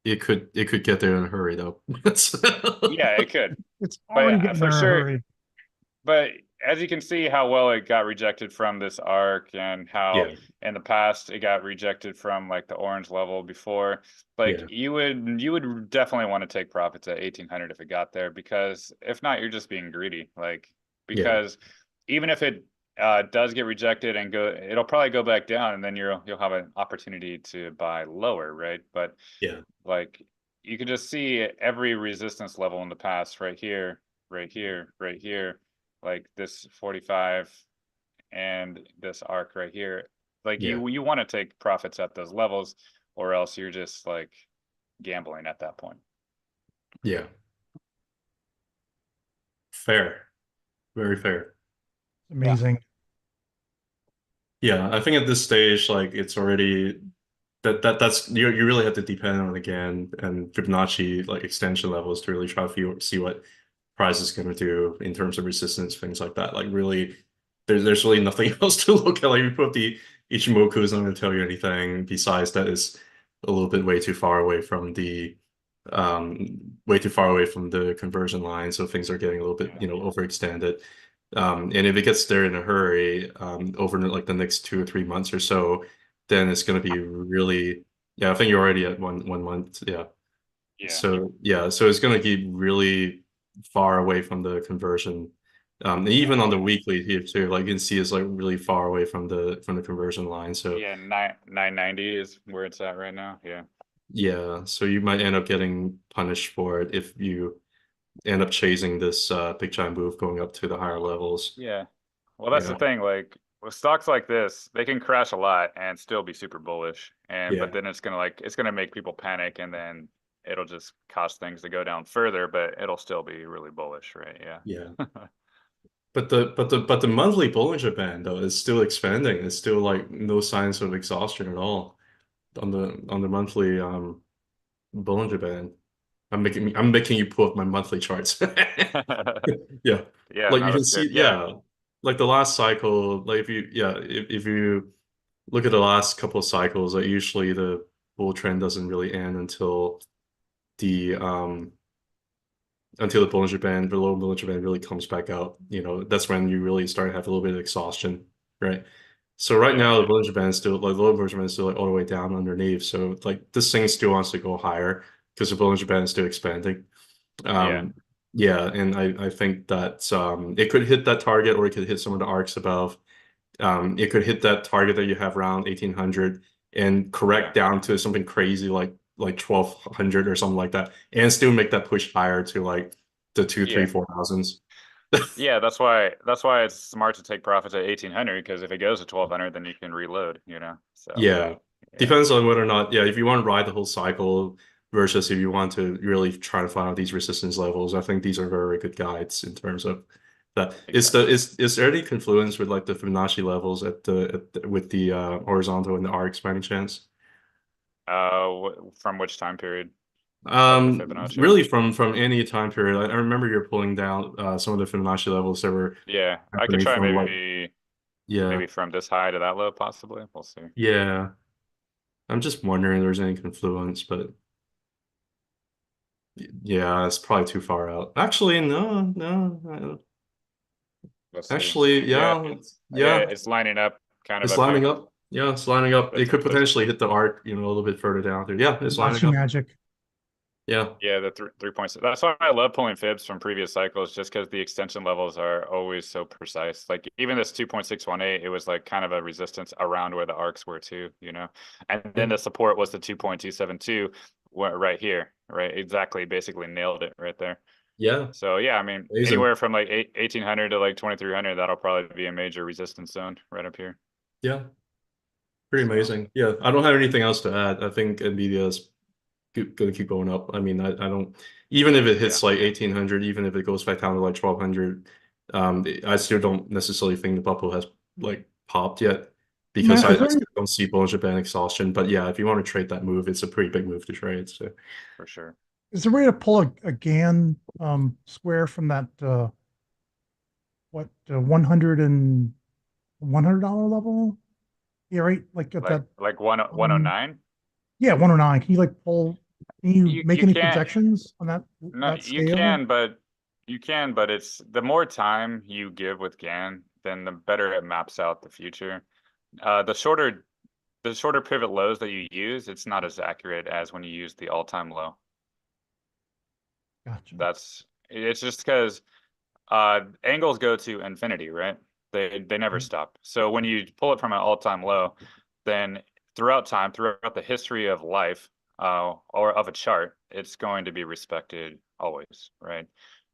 It could get there in a hurry though. Yeah, it could. It's already But getting for there in a sure, hurry. but as you can see how well it got rejected from this arc and how Yeah. in the past it got rejected from like the orange level before, like Yeah. you would definitely want to take profits at 1800 if it got there, because if not, you're just being greedy. Like, Yeah. because even if it does get rejected and it'll probably go back down and then you'll have an opportunity to buy lower, right? But Yeah. like you can just see every resistance level in the past right here, right here, right here, like this 45 and this arc right here. Like Yeah. you want to take profits at those levels, or else you're just like gambling at that point. Yeah. Fair. Very fair. Amazing. Yeah, I think at this stage, like it's already that's you really have to depend on again and Fibonacci like extension levels to really try to see what price is going to do in terms of resistance, things like that. Like really, there's really nothing else to look at. Like you put up the Ichimoku is not going to tell you anything besides that is a little bit way too far away from the way too far away from the conversion line, so things are getting a little bit, overextended. And if it gets there in a hurry, over like the next 2 or 3 months or so, then it's going to be really, yeah, I think you're already at one month. Yeah. Yeah. So yeah, so it's going to keep really far away from the conversion. And even on the weekly here too, like you can see it's like really far away from the conversion line. So Yeah, 990 is where it's at right now. Yeah. yeah, so you might end up getting punished for it if you end up chasing this big giant move going up to the higher levels. Yeah. Well, that's the Yeah. thing. Like with stocks like this, they can crash a lot and still be super bullish. And Yeah. but then it's gonna make people panic, and then it'll just cause things to go down further. But it'll still be really bullish, right? Yeah. Yeah. But the monthly Bollinger Band though is still expanding. It's still like no signs of exhaustion at all on the monthly Bollinger Band. I'm making you pull up my monthly charts. Yeah. Yeah. Like No, you can that's good. see, Yeah. yeah. Like the last cycle, like if you look at the last couple of cycles, like usually the bull trend doesn't really end the until the Bollinger Band, the low Bollinger Band really comes back out. That's when you really start to have a little bit of exhaustion, right? So right Yeah. now the Bollinger Band is still like the low Bollinger Band is still like all the way down underneath. So like this thing still wants to go higher because the Bollinger Band is still expanding. Yeah. Um, yeah, and I think that it could hit that target or it could hit some of the arcs above. It could hit that target that you have around 1800 and correct down to something crazy like 1200 or something like that, and still make that push higher to like the two, three, Yeah. 4,000s. Yeah, that's why it's smart to take profits at 1800, because if it goes to 1200, then you can reload, So Yeah, yeah, depends on whether or not. Yeah, if you want to ride the whole cycle versus if you want to really try to find out these resistance levels, I think these are very good guides in terms of that. exactly. Is there any confluence with like the Fibonacci levels with the horizontal and the arcs by any chance? From which time period of the Fibonacci? Really from any time period. I remember you're pulling down some of the Fibonacci levels that were Yeah, I could happening try from like maybe yeah, from this high to that low, possibly. We'll see. yeah. I'm just wondering if there's any confluence, but yeah, it's probably too far out. Actually, no. Let's see. Actually, Yeah, yeah, yeah, yeah. it's lining up kind of It's up lining here. up. Yeah, it's lining up. It That's could that's potentially hit the arc, a little bit further down there. Yeah, it's lining Nazi up. magic. Yeah, Yeah, the 3 points. That's why I love pulling fibs from previous cycles, just because the extension levels are always so precise. Like even this 2.618, it was like kind of a resistance around where the arcs were too. And yeah, then the support was the 2.272 right here, right? Exactly, basically nailed it right there. yeah. So yeah, I mean, Amazing. anywhere from like 1800 to like 2300, that'll probably be a major resistance zone right up here. Yeah, pretty So amazing. Yeah, I don't have anything else to add. I think NVIDIA is going to keep going up. I mean, I don't, even if it yeah, hits like 1800, even if it goes back down to like 1200, I still don't necessarily think the bubble has like popped yet because Matt, I is there still don't see Bollinger Band exhaustion. But yeah, if you want to trade that move, it's a pretty big move to trade. So for sure. is there a way to pull a GAN square from that 100 and $100 level? Yeah, right. Like at that Like um 109. yeah, 109. Can you like pull, can you make You any can't. projections on No, that scale? you can, but it's the more time you give with GAN, then the better it maps out the future. The shorter pivot lows that you use, it's not as accurate as when you use the all-time low. Gotcha. It's just because angles go to infinity, right? They never stop. So when you pull it from an all-time low, then throughout time, throughout the history of life, or of a chart, it's going to be respected always, right?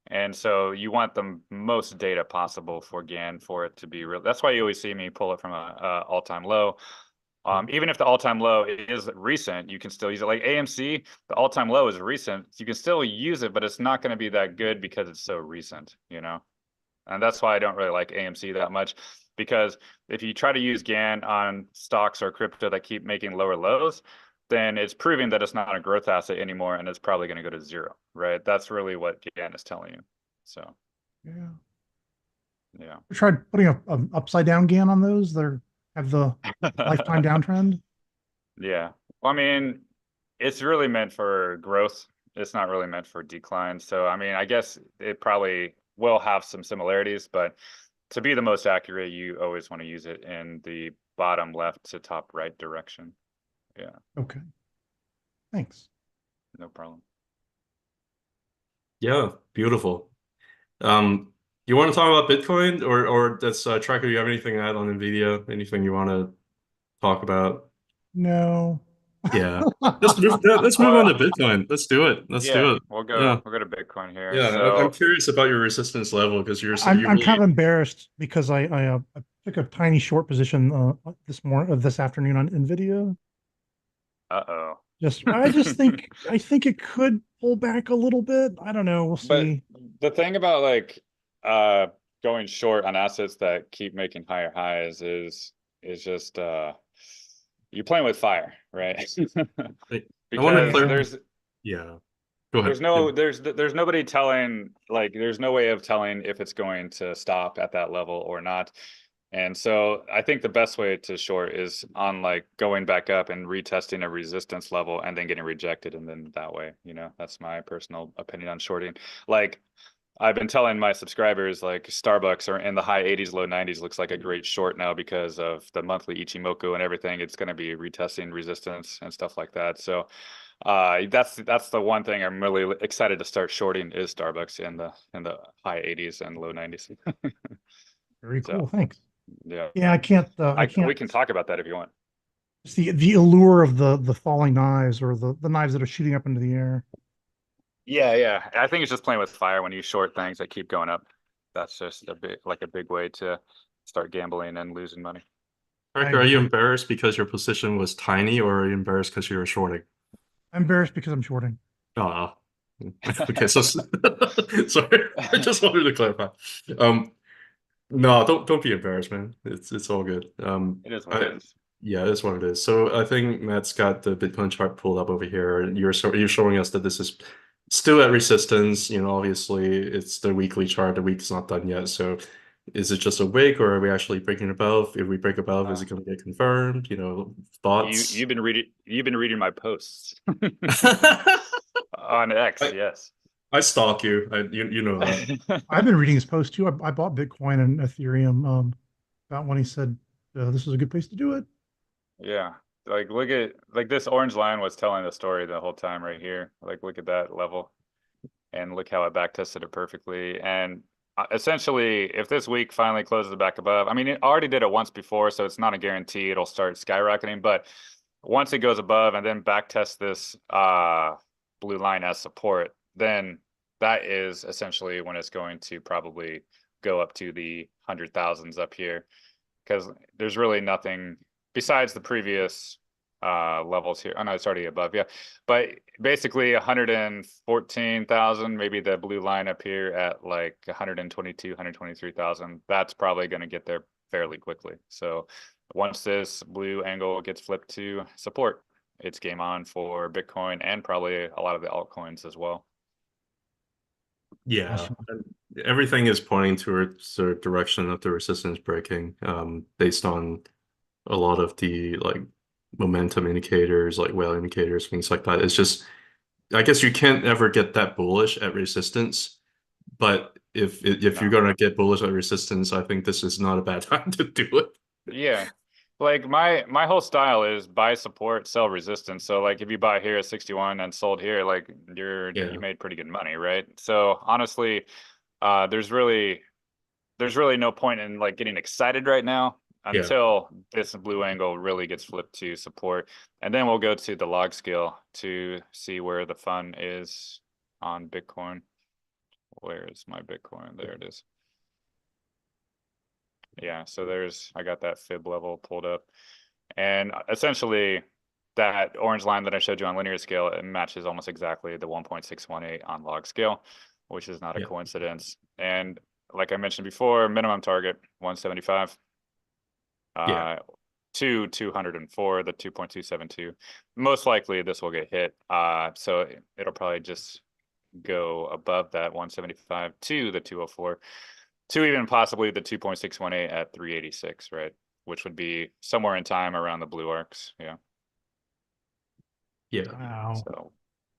And so you want the most data possible for GAN for it to be real. That's why you always see me pull it from a all-time low Even if the all-time low is recent, you can still use it. Like AMC, the all-time low is recent. You can still use it, but it's not going to be that good because it's so recent, you know? And that's why I don't really like AMC that much, because if you try to use GAN on stocks or crypto that keep making lower lows, then it's proving that it's not a growth asset anymore, and it's probably going to go to zero, right? That's really what GAN is telling you. So, Yeah. yeah. I tried putting a upside down GAN on those. They have the lifetime downtrend. Yeah. Well, I mean, it's really meant for growth. It's not really meant for decline. So, I mean, I guess it probably will have some similarities, but to be the most accurate, you always want to use it in the bottom left to top right direction. Yeah, Okay. Thanks. no problem. Yeah, beautiful. You want to talk about Bitcoin or that's Tracker, you have anything to add on NVIDIA? Anything you want to talk about? No. Yeah. Let's move on to Bitcoin. Let's do it. Let's Yeah, do it. we'll Yeah. go to Bitcoin here. Yeah. I'm So, curious about your resistance level because I'm you kind really of embarrassed because I took a tiny short position this afternoon on NVIDIA. uh-oh. I think it could pull back a little bit. I don't know. We'll But see. the thing about like uh going short on assets that keep making higher highs is just you're playing with fire, right? I want to Because clear. Yeah. Yeah. Go ahead. Yeah. there's nobody telling, like, there's no way of telling if it's going to stop at that level or not. And so I think the best way to short is on like going back up and retesting a resistance level and then getting rejected, and then that way, you know, that's my personal opinion on shorting. Like, I've been telling my subscribers, like, Starbucks are in the high 80s, low 90s looks like a great short now because of the monthly Ichimoku and everything. It's going to be retesting resistance and stuff like that. So that's the one thing I'm really excited to start shorting is Starbucks in the high 80s and low 90s. Very So cool. Thanks. yeah, Yeah, I we can't can talk about that if you want. see the allure of the falling knives or the knives that are shooting up into the air. Yeah, yeah. I think it's just playing with fire when you short things that keep going up. That's just a big way to start gambling and losing money. I Parker, are you embarrassed because your position was tiny or are you embarrassed because you were shorting? I'm embarrassed because I'm shorting. Oh, okay. So, sorry. I just wanted to clarify. Um, no, don't be embarrassed, man. It's all good. It is what it is. Yeah, that's what it is. So I think Matt's got the Bitcoin chart pulled up over here, and you're showing us that this is still at resistance. You know, obviously it's the weekly chart. The week's not done yet. So is it just a wick, or are we actually breaking above? If we break above, is Uh, it going to get confirmed? You know, thoughts? you've been reading my posts on X, I yes. I stalk you. You know that. I've been reading his post too. I bought Bitcoin and Ethereum about when he said this is a good place to do it. Yeah. Like, look at, like, this orange line was telling the story the whole time right here. Like, look at that level and look how it back tested it perfectly. And essentially, if this week finally closes back above, I mean, it already did it once before, so it's not a guarantee it'll start skyrocketing. But once it goes above and then back test this blue line as support, then that is essentially when it's going to probably go up to the 100,000s up here, because there's really nothing besides the previous levels here. Oh no, it's already above, yeah. But basically 114,000, maybe the blue line up here at like 122, 123,000, that's probably going to get there fairly quickly. So once this blue angle gets flipped to support, it's game on for Bitcoin and probably a lot of the altcoins as well. Yeah, Awesome. and everything is pointing towards the direction of the resistance breaking, based on a lot of the like momentum indicators, like whale indicators, things like that. It's just, I guess you can't ever get that bullish at resistance, but if you're No. gonna get bullish at resistance, I think this is not a bad time to do it. Yeah. Like, my whole style is buy support, sell resistance. So like if you buy here at 61 and sold here, like you Yeah, made pretty good money, right? So honestly, uh there's really there's really no point in like getting excited right now yeah, until this blue angle really gets flipped to support. And then we'll go to the log scale to see where the fun is on Bitcoin. Where is my Bitcoin? There it is. Yeah, so I got that fib level pulled up. And essentially, that orange line that I showed you on linear scale, it matches almost exactly the 1.618 on log scale, which is not a Yeah. coincidence. And like I mentioned before, minimum target 175. Yeah. To 204, the 2.272. Most likely this will get hit. So it'll probably just go above that 175 to the 204, to even possibly the 2.618 at 386, right? Which would be somewhere in time around the blue arcs. Yeah. Yeah. Wow. So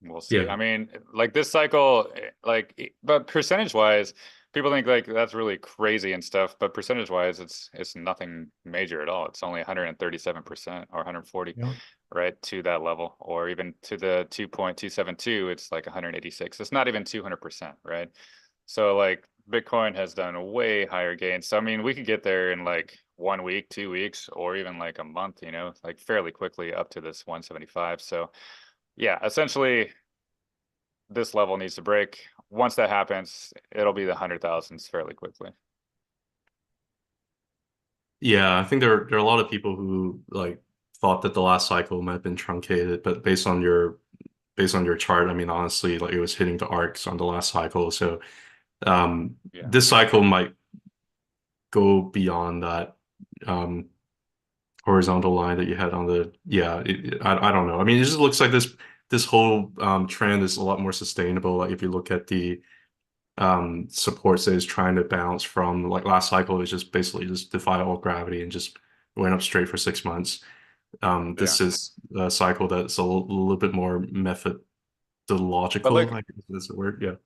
we'll see. Yeah. I mean, like this cycle, like, but percentage wise, people think like that's really crazy and stuff, but percentage wise, it's nothing major at all. It's only 137% or 140, Yeah. right, to that level, or even to the 2.272, it's like 186. It's not even 200%, right? So like Bitcoin has done way higher gains. So I mean, we could get there in like 1 week, 2 weeks, or even like a month, you know, like fairly quickly up to this 175. So yeah, essentially this level needs to break. Once that happens, it'll be the 100,000s fairly quickly. Yeah, I think there are a lot of people who like thought that the last cycle might have been truncated, but based on your chart, I mean honestly, like it was hitting the arcs on the last cycle. So Yeah. this cycle might go beyond that um horizontal line that you had on the I don't know. I mean, it just looks like this whole trend is a lot more sustainable. Like if you look at the supports that is trying to bounce from, like last cycle is just basically just defy all gravity and just went up straight for 6 months. Yeah. This is a cycle that's a little bit more But methodological, look, I guess that's the word. Yeah.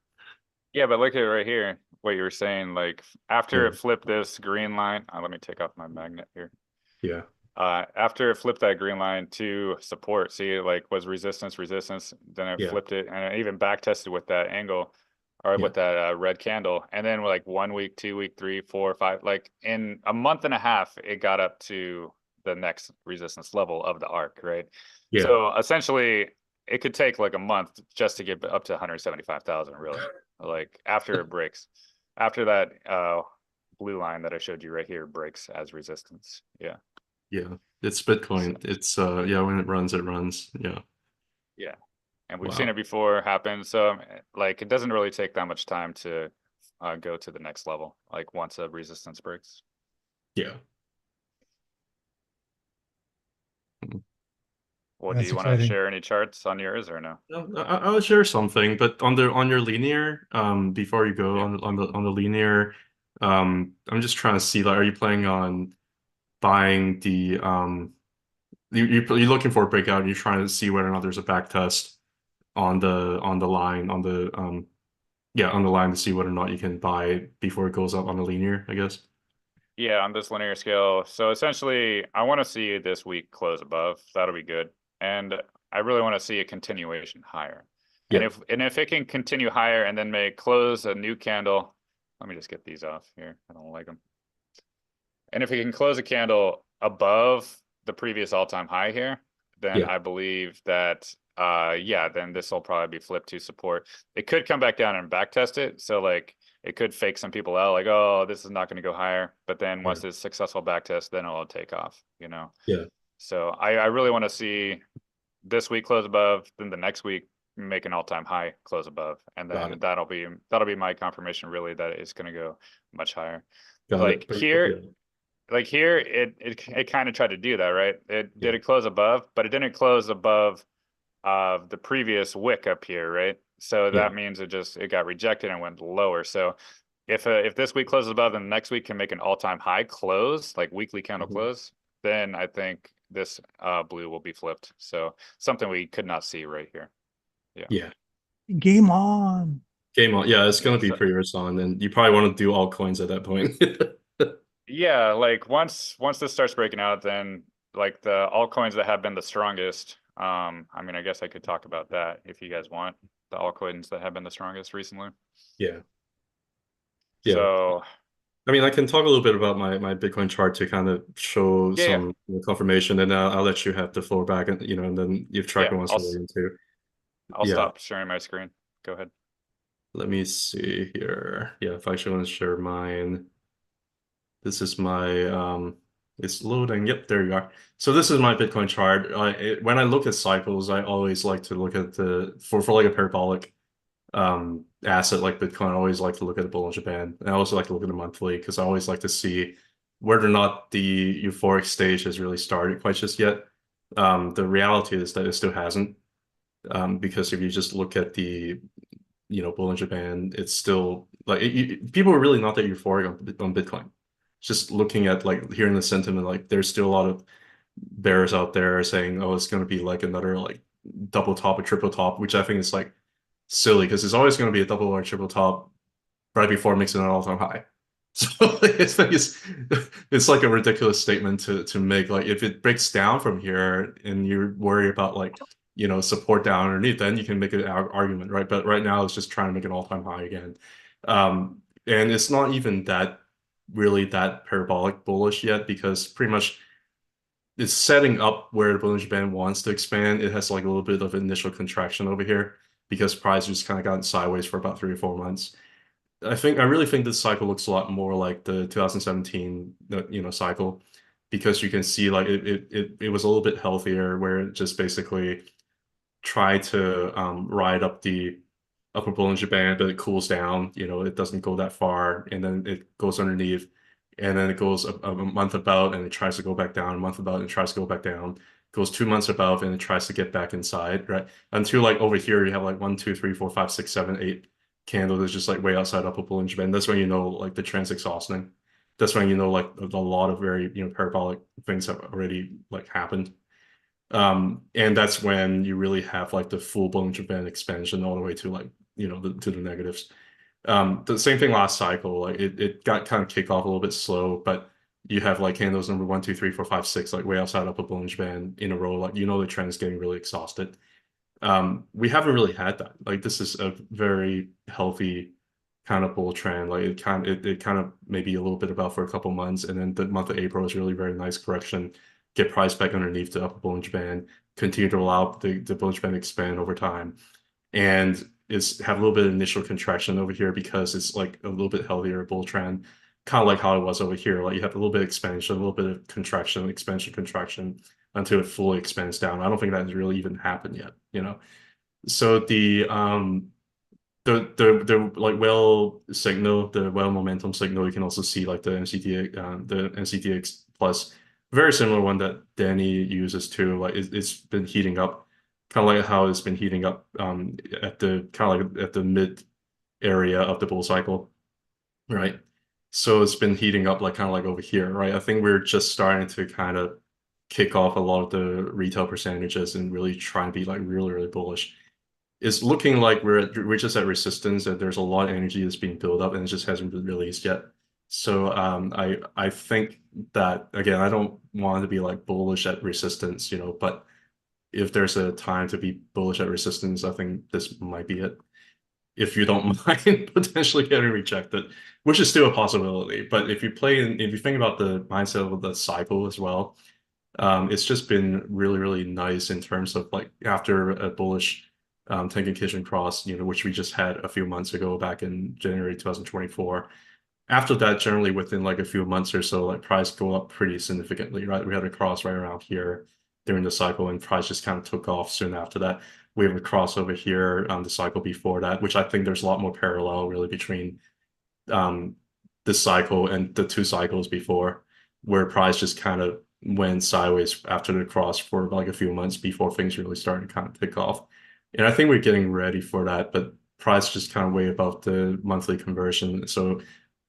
yeah, but look at right here, what you were saying, like after Yeah. it flipped this green line, let me take off my magnet here. Yeah. After it flipped that green line to support, see, it like was resistance, resistance, then it Yeah. flipped it and it even back tested with that angle or Yeah. with that red candle. And then like 1 week, 2 week, 3, 4, 5, like in a month and a half, it got up to the next resistance level of the arc, right? Yeah. So essentially, it could take like a month just to get up to 175,000, really. Like after it breaks, after that blue line that I showed you right here breaks as resistance. Yeah. Yeah. It's So, Bitcoin. It's yeah, when it runs, it runs. Yeah. yeah. And we've seen Wow. it before happen. So like it doesn't really take that much time to go to the next level, like once a resistance breaks. Yeah. Well, do That's you want to exciting. share any charts on yours or no? No, I'll share something, but on the on your linear, before you go Yeah. on the linear, I'm just trying to see, like, are you planning on buying the you're looking for a breakout and you're trying to see whether or not there's a back test on the line on the line to see whether or not you can buy it before it goes up on the linear, I guess. Yeah, on this linear scale. So essentially, I want to see this week close above. That'll be good. And I really want to see a continuation higher. And Yeah. if it can continue higher and then may close a new candle, let me just get these off here. I don't like them. And if it can close a candle above the previous all-time high here, then Yeah. I believe that yeah, then this will probably be flipped to support. It could come back down and back test it. So like it could fake some people out like, oh, this is not going to go higher. But then Yeah. once it's successful back test, then it'll take off, you know. Yeah. So I really want to see this week close above, then the next week make an all-time high close above. And Got then it. that'll be my confirmation really that it's going to go much higher. Got it. Like But here, yeah. like here it kind of tried to do that, right? It Yeah. did it close above, but it didn't close above the previous wick up here, right? So Yeah. that means it got rejected and went lower. So if this week closes above and the next week can make an all-time high close, like weekly candle Mhm. close, then I think this blue will be flipped. So something we could not see right here. Yeah. Yeah. Game on. Game on. Yeah, it's Yeah. gonna be So pretty rich on, and you probably want to do altcoins at that point. yeah, like once this starts breaking out, then like the altcoins that have been the strongest, I mean, I guess I could talk about that if you guys want, the altcoins that have been the strongest recently. Yeah. Yeah. So I mean, I can talk a little bit about my Bitcoin chart to kind of show yeah, some confirmation, and I'll let you have the floor back, and and then if Tracker yeah, wants to weigh in too. I'll Yeah. stop sharing my screen. Go ahead. Let me see here. Yeah, if I actually want to share mine, this is my It's loading. Yep, there you are. So this is my Bitcoin chart. When I look at cycles, I always like to look at the for like a parabolic asset like Bitcoin. I always like to look at the Bollinger Band. And I also like to look at the monthly because I always like to see whether or not the euphoric stage has really started quite just yet. The reality is that it still hasn't. Because if you just look at the Bollinger Band, it's still like people are really not that euphoric on Bitcoin. Just looking at like hearing the sentiment, like there's still a lot of bears out there saying, oh, it's going to be like another like double top or triple top, which I think is like silly because it's always going to be a double or triple top right before mixing an all-time high. So it's like a ridiculous statement to make. Like if it breaks down from here and you worry about like support down underneath, then you can make an argument, right? But right now it's just trying to make an all-time high again. And it's not even that really that parabolic bullish yet because pretty much it's setting up where the Bollinger Band wants to expand. It has like a little bit of initial contraction over here because price just kind of gotten sideways for about 3 or 4 months. I really think this cycle looks a lot more like the 2017 cycle because you can see like it was a little bit healthier where it just basically tried to ride up the upper Bollinger Band, but it cools down. It doesn't go that far, and then it goes underneath, and then it goes a month above, and it tries to go back down. A month above, and it tries to go back down. Goes 2 months above, and it tries to get back inside, right? Until like over here, you have like 1, 2, 3, 4, 5, 6, 7, 8 candles that's just like way outside upper Bollinger Band. That's when like the trend's exhausting. That's when like a lot of very parabolic things have already like happened. And that's when you really have like the full Bollinger Band expansion all the way to like to the negatives. The same thing last cycle, like it got kind of kicked off a little bit slow, but you have like candles number 1, 2, 3, 4, 5, 6, like way outside up a Bollinger Band in a row, like the trend is getting really exhausted. We haven't really had that. Like this is a very healthy kind of bull trend. Like it kind of maybe a little bit about for a couple months, and then the month of April is really very nice correction. Get price back underneath the upper Bollinger Band, continue to allow the Bollinger Band expand over time, and it's have a little bit of initial contraction over here because it's like a little bit healthier bull trend, kind of like how it was over here. Like you have a little bit of expansion, a little bit of contraction, expansion, contraction until it fully expands down. I don't think that has really even happened yet. So the like whale signal, the whale momentum signal, you can also see like the NCTX plus, very similar one that Danny uses too. Like it's been heating up, kind of like how it's been heating up at the kind of like at the mid area of the bull cycle, right? So it's been heating up like kind of like over here, right? I think we're just starting to kind of kick off a lot of the retail percentages and really try and be like really, really bullish. It's looking like we're just at resistance, and there's a lot of energy that's being built up and it just hasn't been released yet. So I think that again, I don't want to be like bullish at resistance, but if there's a time to be bullish at resistance, I think this might be it. If you don't mind potentially getting rejected, which is still a possibility. But if you think about the mindset of the cycle as well, it's just been really, really nice in terms of like after a bullish Tenkan Kitchen cross, which we just had a few months ago back in January 2024. After that, generally within like a few months or so, like price go up pretty significantly, right? We had a cross right around here during the cycle, and price just kind of took off soon after that. We have a cross over here on the cycle before that, which I think there's a lot more parallel really between this cycle and the 2 cycles before, where price just kind of went sideways after the cross for like a few months before things really started to kind of pick off. And I think we're getting ready for that, but price just kind of way above the monthly conversion. So,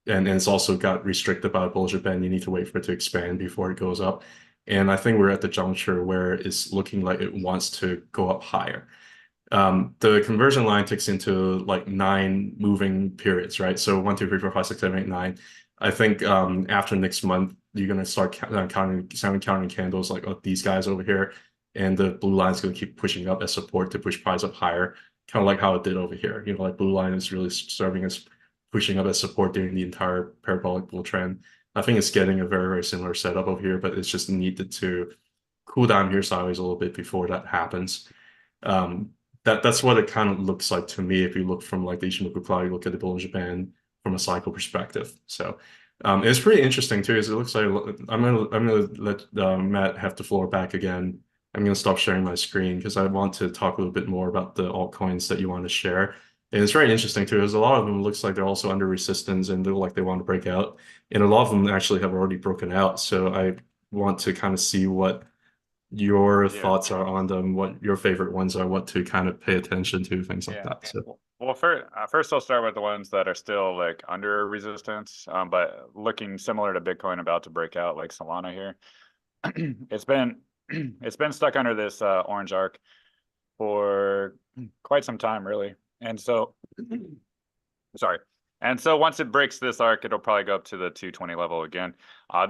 and it's also got restricted by a Bollinger Band. You need to wait for it to expand before it goes up. And I think we're at the juncture where it's looking like it wants to go up higher. The conversion line takes into like 9 moving periods, right? So 1, 2, 3, 4, 5, 6, 7, 8, 9. I think after next month, you're gonna start counting candles like these guys over here, and the blue line is gonna keep pushing up as support to push price up higher, kind of like how it did over here. Like blue line is really serving as pushing up as support during the entire parabolic bull trend. I think it's getting a very, very similar setup over here, but it's just needed to cool down here sideways a little bit before that happens. That's what it kind of looks like to me if you look from like the Ichimoku cloud, you look at the Bollinger Band from a cycle perspective. So It's pretty interesting too, is it looks like I'm gonna let Matt have the floor back again. I'm gonna stop sharing my screen because I want to talk a little bit more about the altcoins that you want to share. And it's very interesting too, because a lot of them looks like they're also under resistance and they look like they want to break out. And a lot of them actually have already broken out. So I want to kind of see what your Yeah. thoughts are on them, what your favorite ones are, what to kind of pay attention to, things like Yeah. that. So Well, first I'll start with the ones that are still like under resistance, but looking similar to Bitcoin about to break out, like Solana here. It's been it's been stuck under this orange arc for quite some time, really. And so, sorry. And so once it breaks this arc, it'll probably go up to the 220 level again.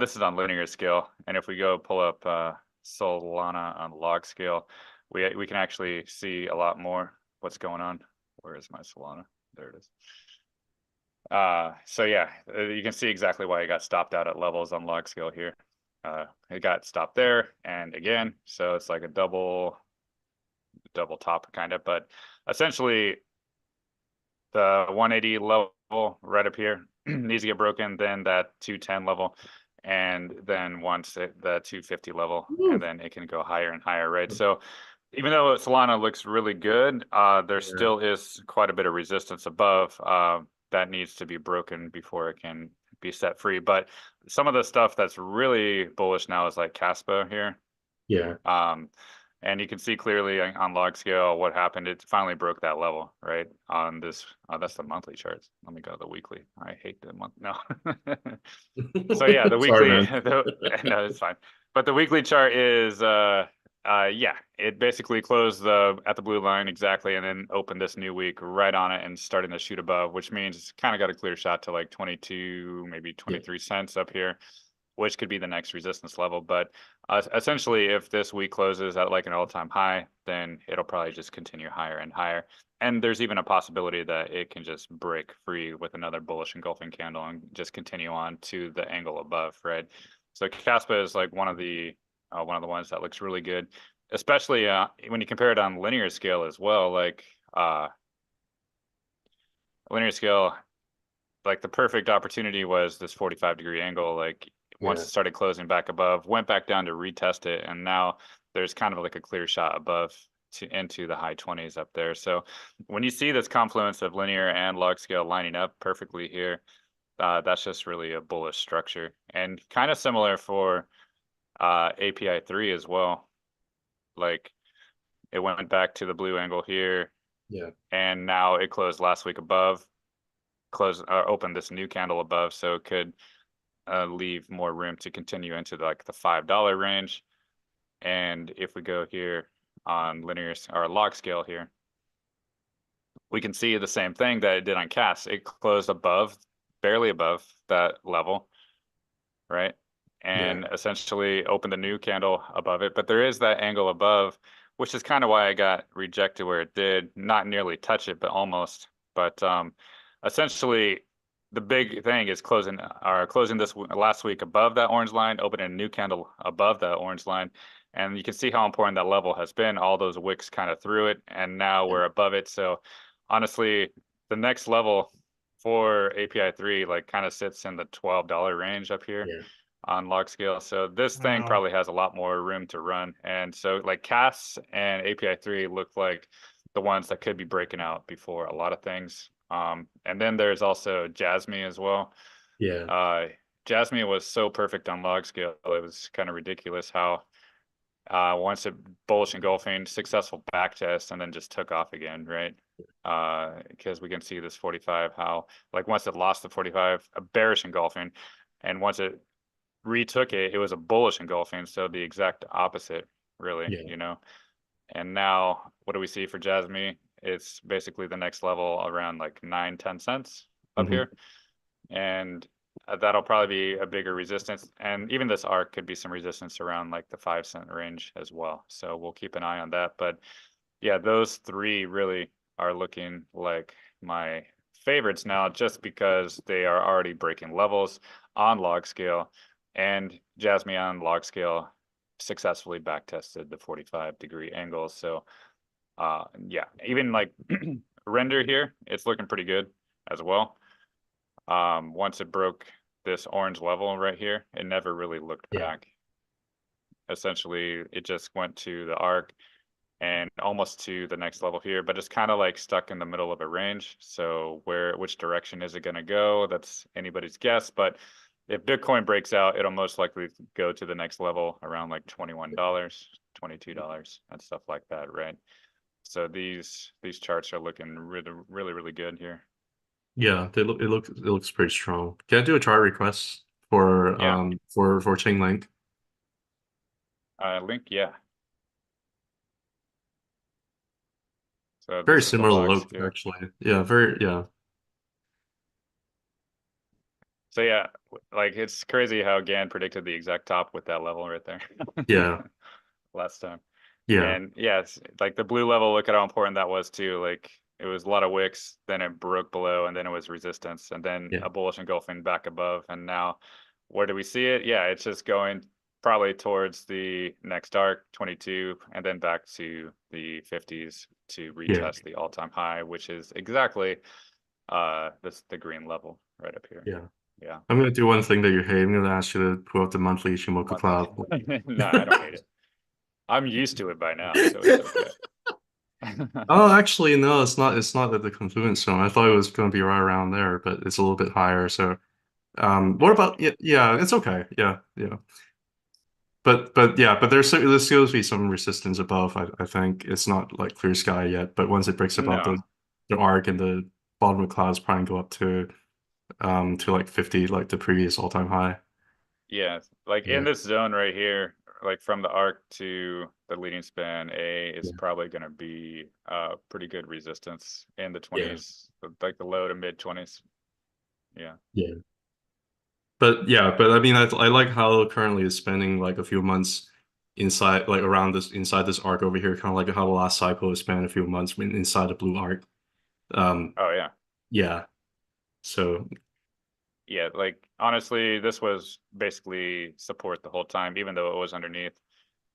This is on linear scale, and if we go pull up Solana on log scale, we can actually see a lot more what's going on. Where is my Solana? There it is. So yeah, you can see exactly why it got stopped out at levels on log scale here. It got stopped there and again, so it's like a double top kind of, but essentially the 180 level right up here needs to get broken, then that 210 level, and then once the 250 level, and then it can go higher and higher, right? So even though Solana looks really good, there still is quite a bit of resistance above that needs to be broken before it can be set free. But some of the stuff that's really bullish now is like Kaspa here. yeah. And you can see clearly on log scale what happened. It finally broke that level, right? On this, that's the monthly charts. Let me go to the weekly. I hate the month. No. So yeah, the Sorry, weekly, man. no, it's fine. But the weekly chart is, yeah, it basically closed at the blue line exactly, and then opened this new week right on it and starting to shoot above, which means it's kind of got a clear shot to like 22, maybe 23 cents up here, which could be the next resistance level. But essentially, if this week closes at like an all-time high, then it'll probably just continue higher and higher. And there's even a possibility that it can just break free with another bullish engulfing candle and just continue on to the angle above, right? So Kaspa is like one of the ones that looks really good, especially when you compare it on linear scale as well. Like linear scale, like the perfect opportunity was this 45-degree angle. Like once it started closing back above, went back down to retest it, and now there's kind of like a clear shot above into the high 20s up there. So when you see this confluence of linear and log scale lining up perfectly here, that's just really a bullish structure, and kind of similar for API 3 as well. Like it went back to the blue angle here, Yeah. and now it closed last week above, opened this new candle above, so it could leave more room to continue into like the $5 range. And if we go here on linear or log scale here, we can see the same thing that it did on CAS. It closed above, barely above that level, right? And essentially opened a new candle above it. But there is that angle above, which is kind of why I got rejected where it did. Not nearly touch it, but almost. But essentially, the big thing is closing this last week above that orange line, opening a new candle above that orange line. And you can see how important that level has been. All those wicks kind of through it, and now we're above it. So honestly, the next level for API 3 like kind of sits in the $12 range up here on log scale. So this thing probably has a lot more room to run. And so like CAS and API 3 look like the ones that could be breaking out before a lot of things. And then there's also JASMY as well. JASMY was so perfect on log scale. It was kind of ridiculous how once it bullish engulfing, successful back test, and then just took off again, right? Because we can see this 45, how like once it lost the 45, a bearish engulfing, and once it retook it, it was a bullish engulfing. So the exact opposite, really, you know. And now what do we see for JASMY? It's basically the next level around like 9-10 cents up here. And that'll probably be a bigger resistance. And even this arc could be some resistance around like the 5-cent range as well. So we'll keep an eye on that. But yeah, those three really are looking like my favorites now, just because they are already breaking levels on log scale, and JASMY on log scale successfully back tested the 45-degree angle. So yeah, even like render here, it's looking pretty good as well. Once it broke this orange level right here, it never really looked Yeah. back. Essentially, it just went to the arc and almost to the next level here, but it's kind of like stuck in the middle of a range. So which direction is it going to go? That's anybody's guess. But if Bitcoin breaks out, it'll most likely go to the next level around like $21, $22 and stuff like that, right? So these charts are looking really good here. Yeah, they look it looks pretty strong. Can I do a chart request for Yeah. for Chainlink? Link, yeah. So Very this is the similar box look, here. actually. Yeah, very yeah. So yeah, like it's crazy how Gann predicted the exact top with that level right there. Yeah. Last time. Yeah. And yeah, it's like the blue level, look at how important that was too. Like it was a lot of wicks, then it broke below, and then it was resistance, and then Yeah. a bullish engulfing back above. And now where do we see it? Yeah, it's just going probably towards the next arc, 22, and then back to the 50s to Yeah. retest the all-time high, which is exactly this the green level right up here. Yeah. Yeah. I'm gonna do one thing that you hate. I'm gonna ask you to pull up the monthly Ishimoku cloud. No, I don't hate it. I'm used to it by now, so it's okay. Oh, actually, no, it's not. It's not at the confluence zone. I thought it was going to be right around there, but it's a little bit higher. So, what about? Yeah, yeah, it's okay. Yeah, yeah. But yeah, but there's still be some resistance above. I think it's not like clear sky yet, but once it breaks above No. the arc and the bottom of clouds, probably go up to like 50, like the previous all-time high. Yeah, like in Yeah, this zone right here, like from the arc to the leading span, A is yeah, probably going to be pretty good resistance in the yeah, 20s, like the low to mid 20s. Yeah. yeah. But yeah, but I mean, I like how currently it's spending like a few months inside, like around this inside this arc over here, kind of like how the last cycle has spent a few months inside the blue arc. Um, Oh yeah. yeah. So Yeah, like honestly, this was basically support the whole time, even though it was underneath.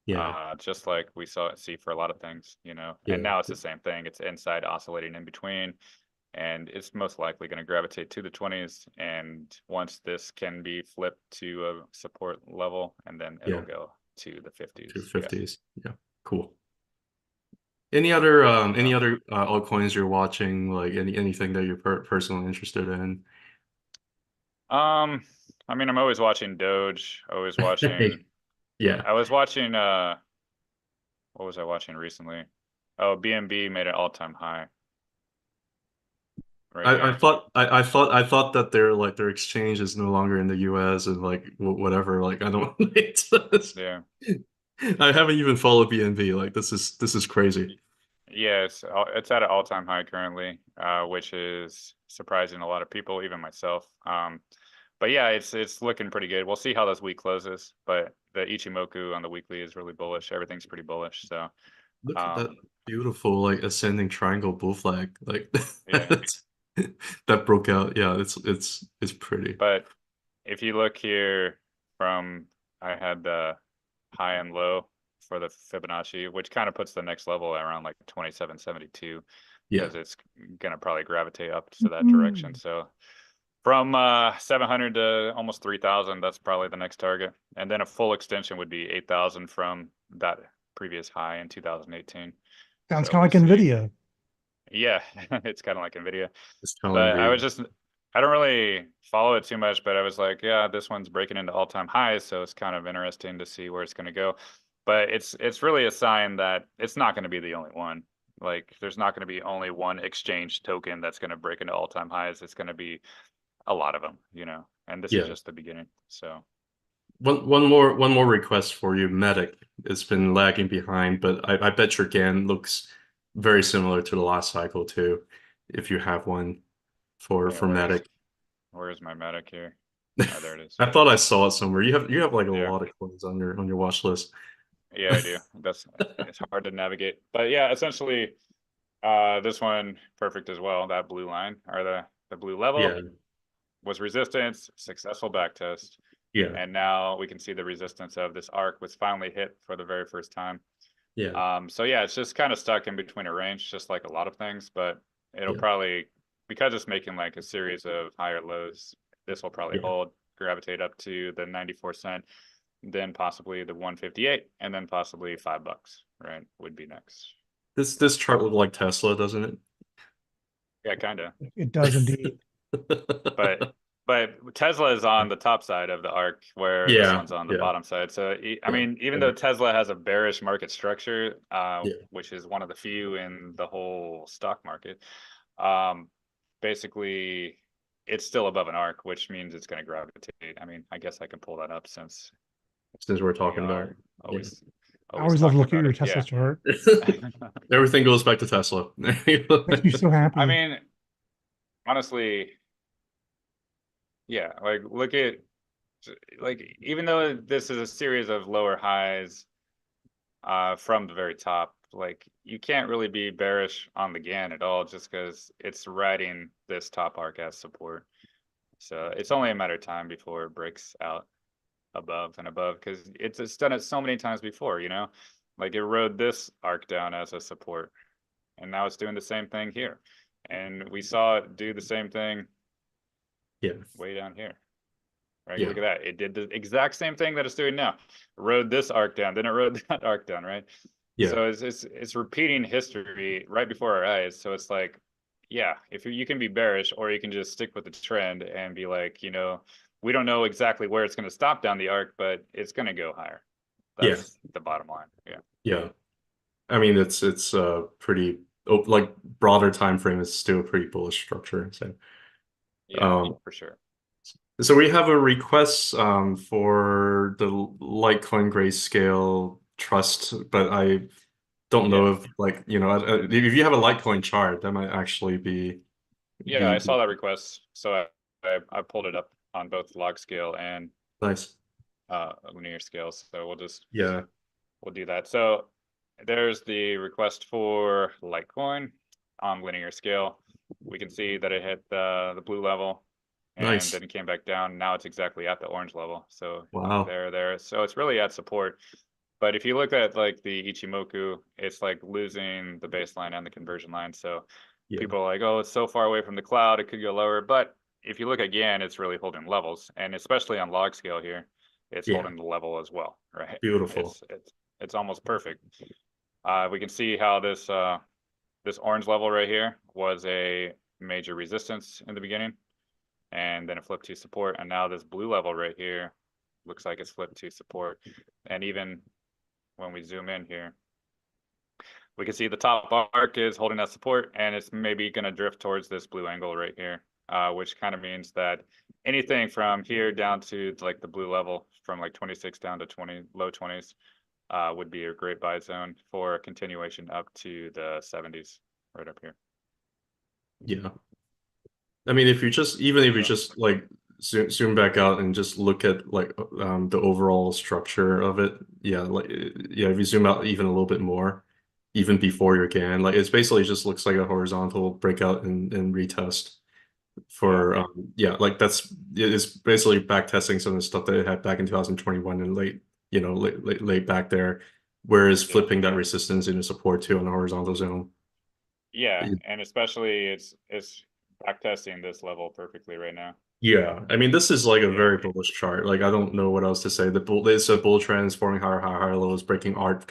yeah, Just like we see for a lot of things, and yeah, now it's the same thing. It's inside oscillating in between, and it's most likely going to gravitate to the 20s. And once this can be flipped to a support level, and then it'll yeah, go to the 50s. Yeah. 250s. Yeah, cool. Any So, other altcoins you're watching, like anything that you're personally interested in? I mean, I'm always watching Doge, always watching. Yeah. I was watching. What was I watching recently? Oh, BNB made an all-time high right I here. thought I thought that their exchange is no longer in the US and like whatever. Like I don't Yeah. I haven't even followed BNB. Like this is crazy. Yeah, it's at an all-time high currently, which is surprising a lot of people, even myself. But yeah, it's looking pretty good. We'll see how this week closes, but the Ichimoku on the weekly is really bullish. Everything's pretty bullish. So, Look at that um, beautiful like ascending triangle bull flag. Like yeah. that broke out. Yeah, it's pretty. But if you look here from, I had the high and low for the Fibonacci, which kind of puts the next level around like 2772, Yeah. because it's gonna probably gravitate up to that direction. So from 700 to almost 3,000, that's probably the next target. And then a full extension would be 8,000 from that previous high in 2018. Sounds So kind we'll of like see. NVIDIA. Yeah, it's kind of like NVIDIA. It's telling But me. I don't really follow it too much, but I was like, yeah, this one's breaking into all-time highs, so it's kind of interesting to see where it's going to go. But it's really a sign that it's not going to be the only one. Like there's not going to be only one exchange token that's going to break into all-time highs. It's going to be a lot of them, and this is Yeah. just the beginning. So, One more request for you. MATIC. It's been lagging behind, but I bet your GAN looks very similar to the last cycle too, if you have one for yeah, MATIC. where's my MATIC here? Oh, there it is. I thought I saw it somewhere. You have like a Yeah, lot of coins on your watch list. yeah, I do. It's hard to navigate, but yeah, essentially, this one perfect as well. That blue line or the blue level Yeah, was resistance, successful backtest, yeah, and now we can see the resistance of this arc was finally hit for the very first time. yeah, So yeah, it's just kind of stuck in between a range, just like a lot of things, but it'll yeah, probably, because it's making like a series of higher lows, this will probably yeah, hold, gravitate up to the 94 cent, then possibly the 158, and then possibly $5, right? Would be next. This chart looked like Tesla, doesn't it? Yeah, kind of. It does indeed. But Tesla is on the top side of the arc, where this Yeah, one's on the yeah, bottom side. So I yeah, mean, even yeah, though Tesla has a bearish market structure, yeah. which is one of the few in the whole stock market, basically it's still above an arc, which means it's going to gravitate. I mean, I guess I can pull that up since Since we're we talking about are it. always I always love talking looking at about your it. Tesla chart. Everything goes back to Tesla. Makes me so happy. I mean, honestly, yeah, like look at, like, even though this is a series of lower highs from the very top, like you can't really be bearish on the GAN at all, just because it's riding this top arc as support. So it's only a matter of time before it breaks out above and above, because it's done it so many times before, you know, like it rode this arc down as a support, and now it's doing the same thing here, and we saw it do the same thing Yeah, way down here. Right, yeah, look at that. It did the exact same thing that it's doing now. Rode this arc down, then it rode that arc down, right? yeah, So it's repeating history right before our eyes. So it's like, yeah, if you can be bearish, or you can just stick with the trend and be like, you know, we don't know exactly where it's going to stop down the arc, but it's going to go higher. yeah, That's the bottom line. Yeah. yeah. I mean, it's pretty like broader time frame is still a pretty bullish structure. So, Yeah, for sure. so we have a request for the Litecoin Grayscale trust, but I don't know Yeah. if, like, you know, if you have a Litecoin chart, that might actually Yeah, I be saw that request. So I pulled it up on both log scale and nice. linear scales. So Yeah, we'll do that. So there's the request for Litecoin on linear scale. We can see that it hit the blue level and nice. then it came back down. Now it's exactly at the orange level. So Wow. there. So it's really at support. But if you look at like the Ichimoku, it's like losing the baseline and the conversion line. So Yeah, people are like, oh, it's so far away from the cloud, it could go lower. But if you look again, it's really holding levels. And especially on log scale here, it's yeah. holding the level as well, right? Beautiful. It's almost perfect. We can see how this orange level right here was a major resistance in the beginning, and then it flipped to support, and now this blue level right here looks like it's flipped to support. And even when we zoom in here, we can see the top arc is holding that support, and it's maybe going to drift towards this blue angle right here, which kind of means that anything from here down to like the blue level, from like 26 down to 20, low 20s, would be a great buy zone for a continuation up to the 70s, right up here. Yeah. I mean, if you just like zoom back out and just look at like the overall structure of it, yeah, like yeah, if you zoom out even a little bit more, even before your GAN, like it's basically just looks like a horizontal breakout and retest for yeah, like it's basically back testing some of the stuff that it had back in 2021 and late, you know, late back there, whereas flipping that resistance into support too on the horizontal zone. Yeah, and especially it's back testing this level perfectly right now. Yeah, I mean, this is like a Yeah. very bullish chart. Like, I don't know what else to say. It's a bull trend, is forming higher lows, breaking arc,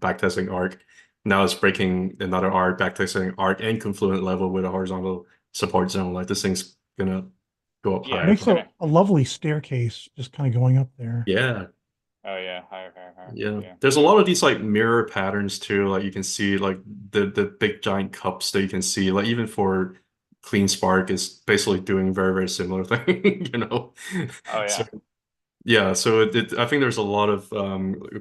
back testing arc. Now it's breaking another arc, back testing arc, and confluent level with a horizontal support zone. Like, this thing's gonna go up Yeah, It higher makes it's from. gonna. a lovely staircase just kind of going up there. Yeah, Oh yeah, higher. yeah. Yeah. There's a lot of these like mirror patterns too. Like, you can see like the big giant cups that you can see. Like, even for Clean Spark is basically doing very similar thing. You know. Oh So yeah. yeah, so I think there's a lot of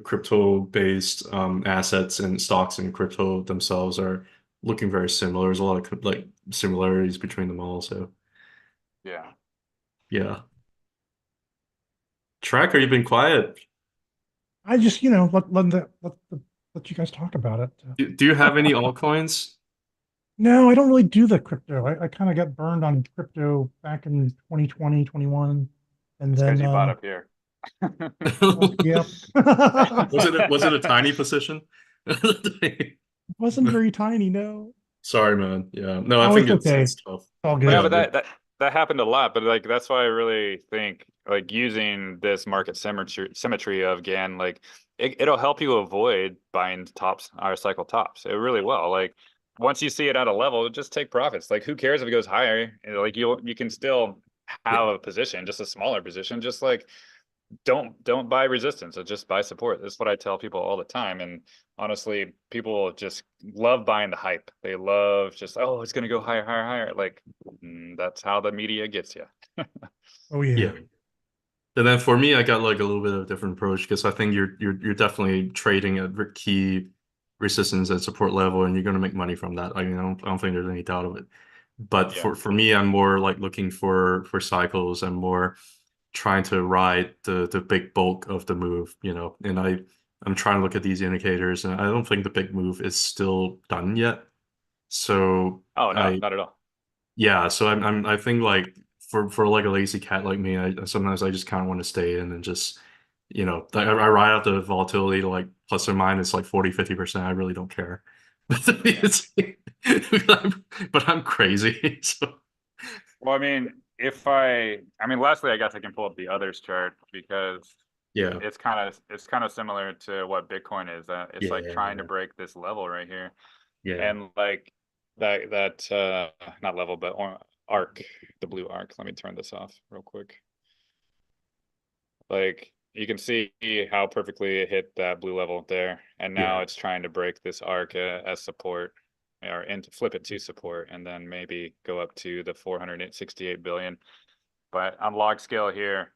crypto-based assets and stocks in crypto themselves are looking very similar. There's a lot of like similarities between them all. So Yeah. yeah, Tracker, you've been quiet. I just, let you guys talk about it. Do you have any altcoins? No, I don't really do the crypto. I kind of got burned on crypto back in 2020, 21, and It's because then you bought up here. yep. Was it a tiny position? Wasn't very tiny, no. Sorry, man. Yeah, no, I Oh, think it's okay. it's It's tough. all But yeah, Yeah, good. but that happened a lot. But like that's why I really think like using this market symmetry of GAN, like it'll help you avoid buying tops or cycle tops. It really will. Like once you see it at a level, just take profits. Like who cares if it goes higher? Like you can still have a position, just a smaller position, just like don't buy resistance, or just buy support. That's what I tell people all the time. And honestly, people just love buying the hype. They love just, oh, it's gonna go higher, higher, higher. Like that's how the media gets you. Oh yeah. Yeah. And then for me, I got like a little bit of a different approach because I think you're definitely trading at key resistance and support level, and you're going to make money from that. I mean, I don't think there's any doubt of it. But Yeah. for me, I'm more like looking for cycles and more trying to ride the big bulk of the move, you know. And I'm trying to look at these indicators, and I don't think the big move is still done yet. So Oh no, I not at all. yeah, so I think like for like a lazy cat like me, I sometimes I just kind of want to stay in and just, you know, I ride out the volatility to like plus or minus like 40-50%. I really don't care. Yeah. It's, but I'm crazy. So Well, I mean, lastly, I guess I can pull up the others chart because yeah, it's kind of similar to what Bitcoin is. It's like trying to yeah, break this level right here, yeah, and like that not level, but arc, the blue arc. Let me turn this off real quick. Like you can see how perfectly it hit that blue level there, and now yeah, it's trying to break this arc as support, or and flip it to support, and then maybe go up to the 468 billion. But on log scale here,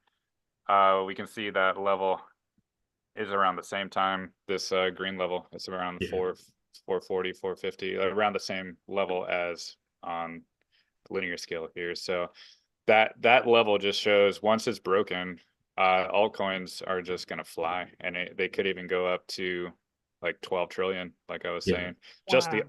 we can see that level is around the same time. This green level is around yeah, 440, 450, around the same level as on the linear scale here. So that level just shows once it's broken, altcoins are just going to fly, and they could even go up to like 12 trillion, like I was yeah, saying. Wow.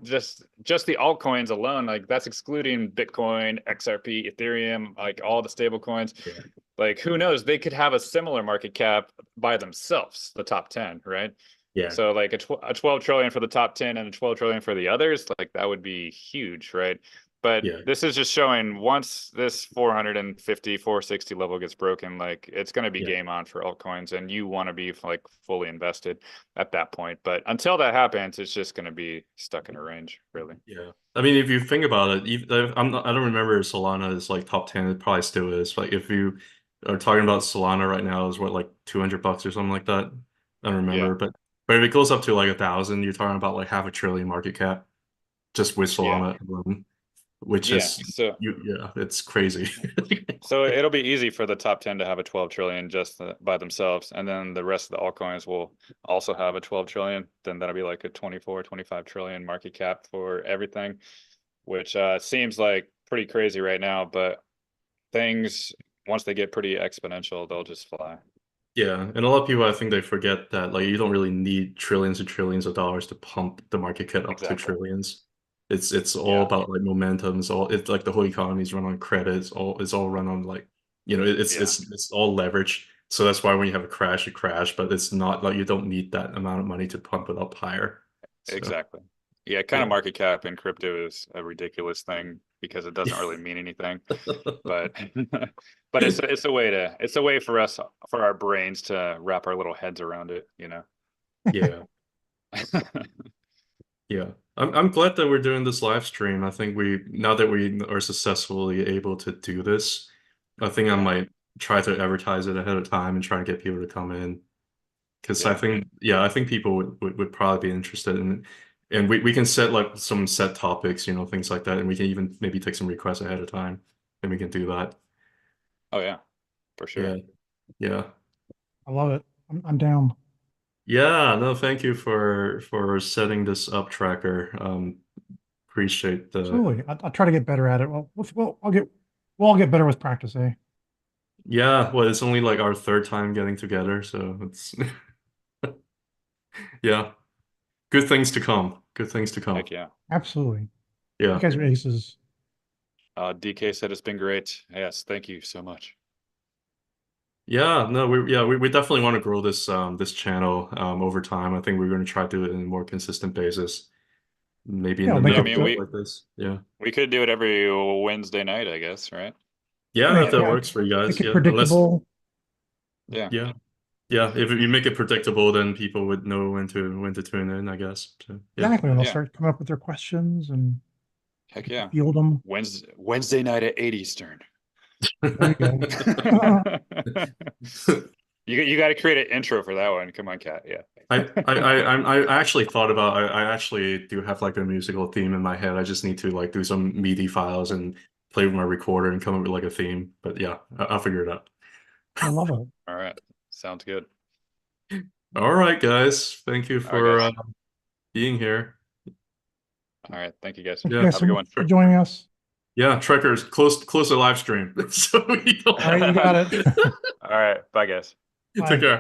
Just the altcoins alone, like that's excluding Bitcoin, XRP, Ethereum, like all the stable coins. yeah, Like who knows, they could have a similar market cap by themselves, the top 10, right? yeah, So like a 12 trillion for the top 10 and a 12 trillion for the others, like that would be huge, right? But yeah, this is just showing once this 450, 460 level gets broken, like it's going to be yeah. game on for altcoins, and you want to be like fully invested at that point. But until that happens, it's just going to be stuck in a range, really. Yeah. I mean, if you think about it, I don't remember if Solana is like top 10. It probably still is. Like if you are talking about Solana right now is what, like $200 or something like that. I don't Yeah. remember, but if it goes up to like 1,000, you're talking about like half a trillion market cap just with Yeah. Solana alone, which Yeah. is yeah, it's crazy. So it'll be easy for the top 10 to have a 12 trillion just by themselves. And then the rest of the altcoins will also have a 12 trillion. Then that'll be like a 24, 25 trillion market cap for everything, which seems like pretty crazy right now. But things, once they get pretty exponential, they'll just fly. Yeah, and a lot of people I think they forget that like you don't really need trillions and trillions of dollars to pump the market cap up to Exactly. trillions. It's all Yeah. about like momentum. It's like the whole economy is run on credit. It's all run on like, you know, Yeah. it's all leverage. So that's why when you have a crash, you crash, but it's not like you don't need that amount of money to pump it up higher. So Exactly. Yeah, kind of yeah. market cap in crypto is a ridiculous thing because it doesn't really mean anything. But but it's a way to it's a way for us, for our brains to wrap our little heads around it, you know. Yeah. Yeah. I'm glad that we're doing this live stream. I think now that we are successfully able to do this, I think I Yeah. might try to advertise it ahead of time and try to get people to come in. Because I Yeah. think, yeah, I think people would probably be interested in, and we can set like some set topics, you know, things like that. And we can even maybe take some requests ahead of time and we can do that. Oh yeah, for sure. Yeah. Yeah. I love it. I'm down. Yeah. No, thank you for setting this up, Tracker. Appreciate the Absolutely. I'll try to get better at it. We'll all get better with practice, eh? Yeah, well, it's only like our third time getting together, so it's yeah, good things to come. Good things to come. Heck yeah. Absolutely. You Yeah. guys are aces. DK said it's been great. Yes, thank you so much. Yeah, no, we definitely want to grow this channel over time. I think we're going to try to do it in a more consistent basis. Maybe in Yeah, the we'll make Yeah, I middle mean it. like this. Yeah. we could do it every Wednesday night, I guess, right? Yeah, if Make that yeah, works for you make guys. it Yeah. Unless predictable. Yeah. Yeah. If you make it predictable, then people would know when to tune in, I guess. So, yeah. Exactly. And they'll Yeah. start coming up with their questions and Heck yeah. field them. Wednesday night at 8 Eastern. There you go. You got to create an intro for that one. Come on, Kat. Yeah. I actually thought about I actually do have like a musical theme in my head. I just need to like do some MIDI files and play with my recorder and come up with like a theme. But yeah, I'll figure it out. I love it. All right. Sounds good. All right, guys. Thank you for being here. All right. Thank you, guys. Thank you Yeah, guys have so a good much one. for joining us. Yeah, Trekkers, close the live stream. So we don't All right, you got it. All right. Bye, guys. Take Bye. care.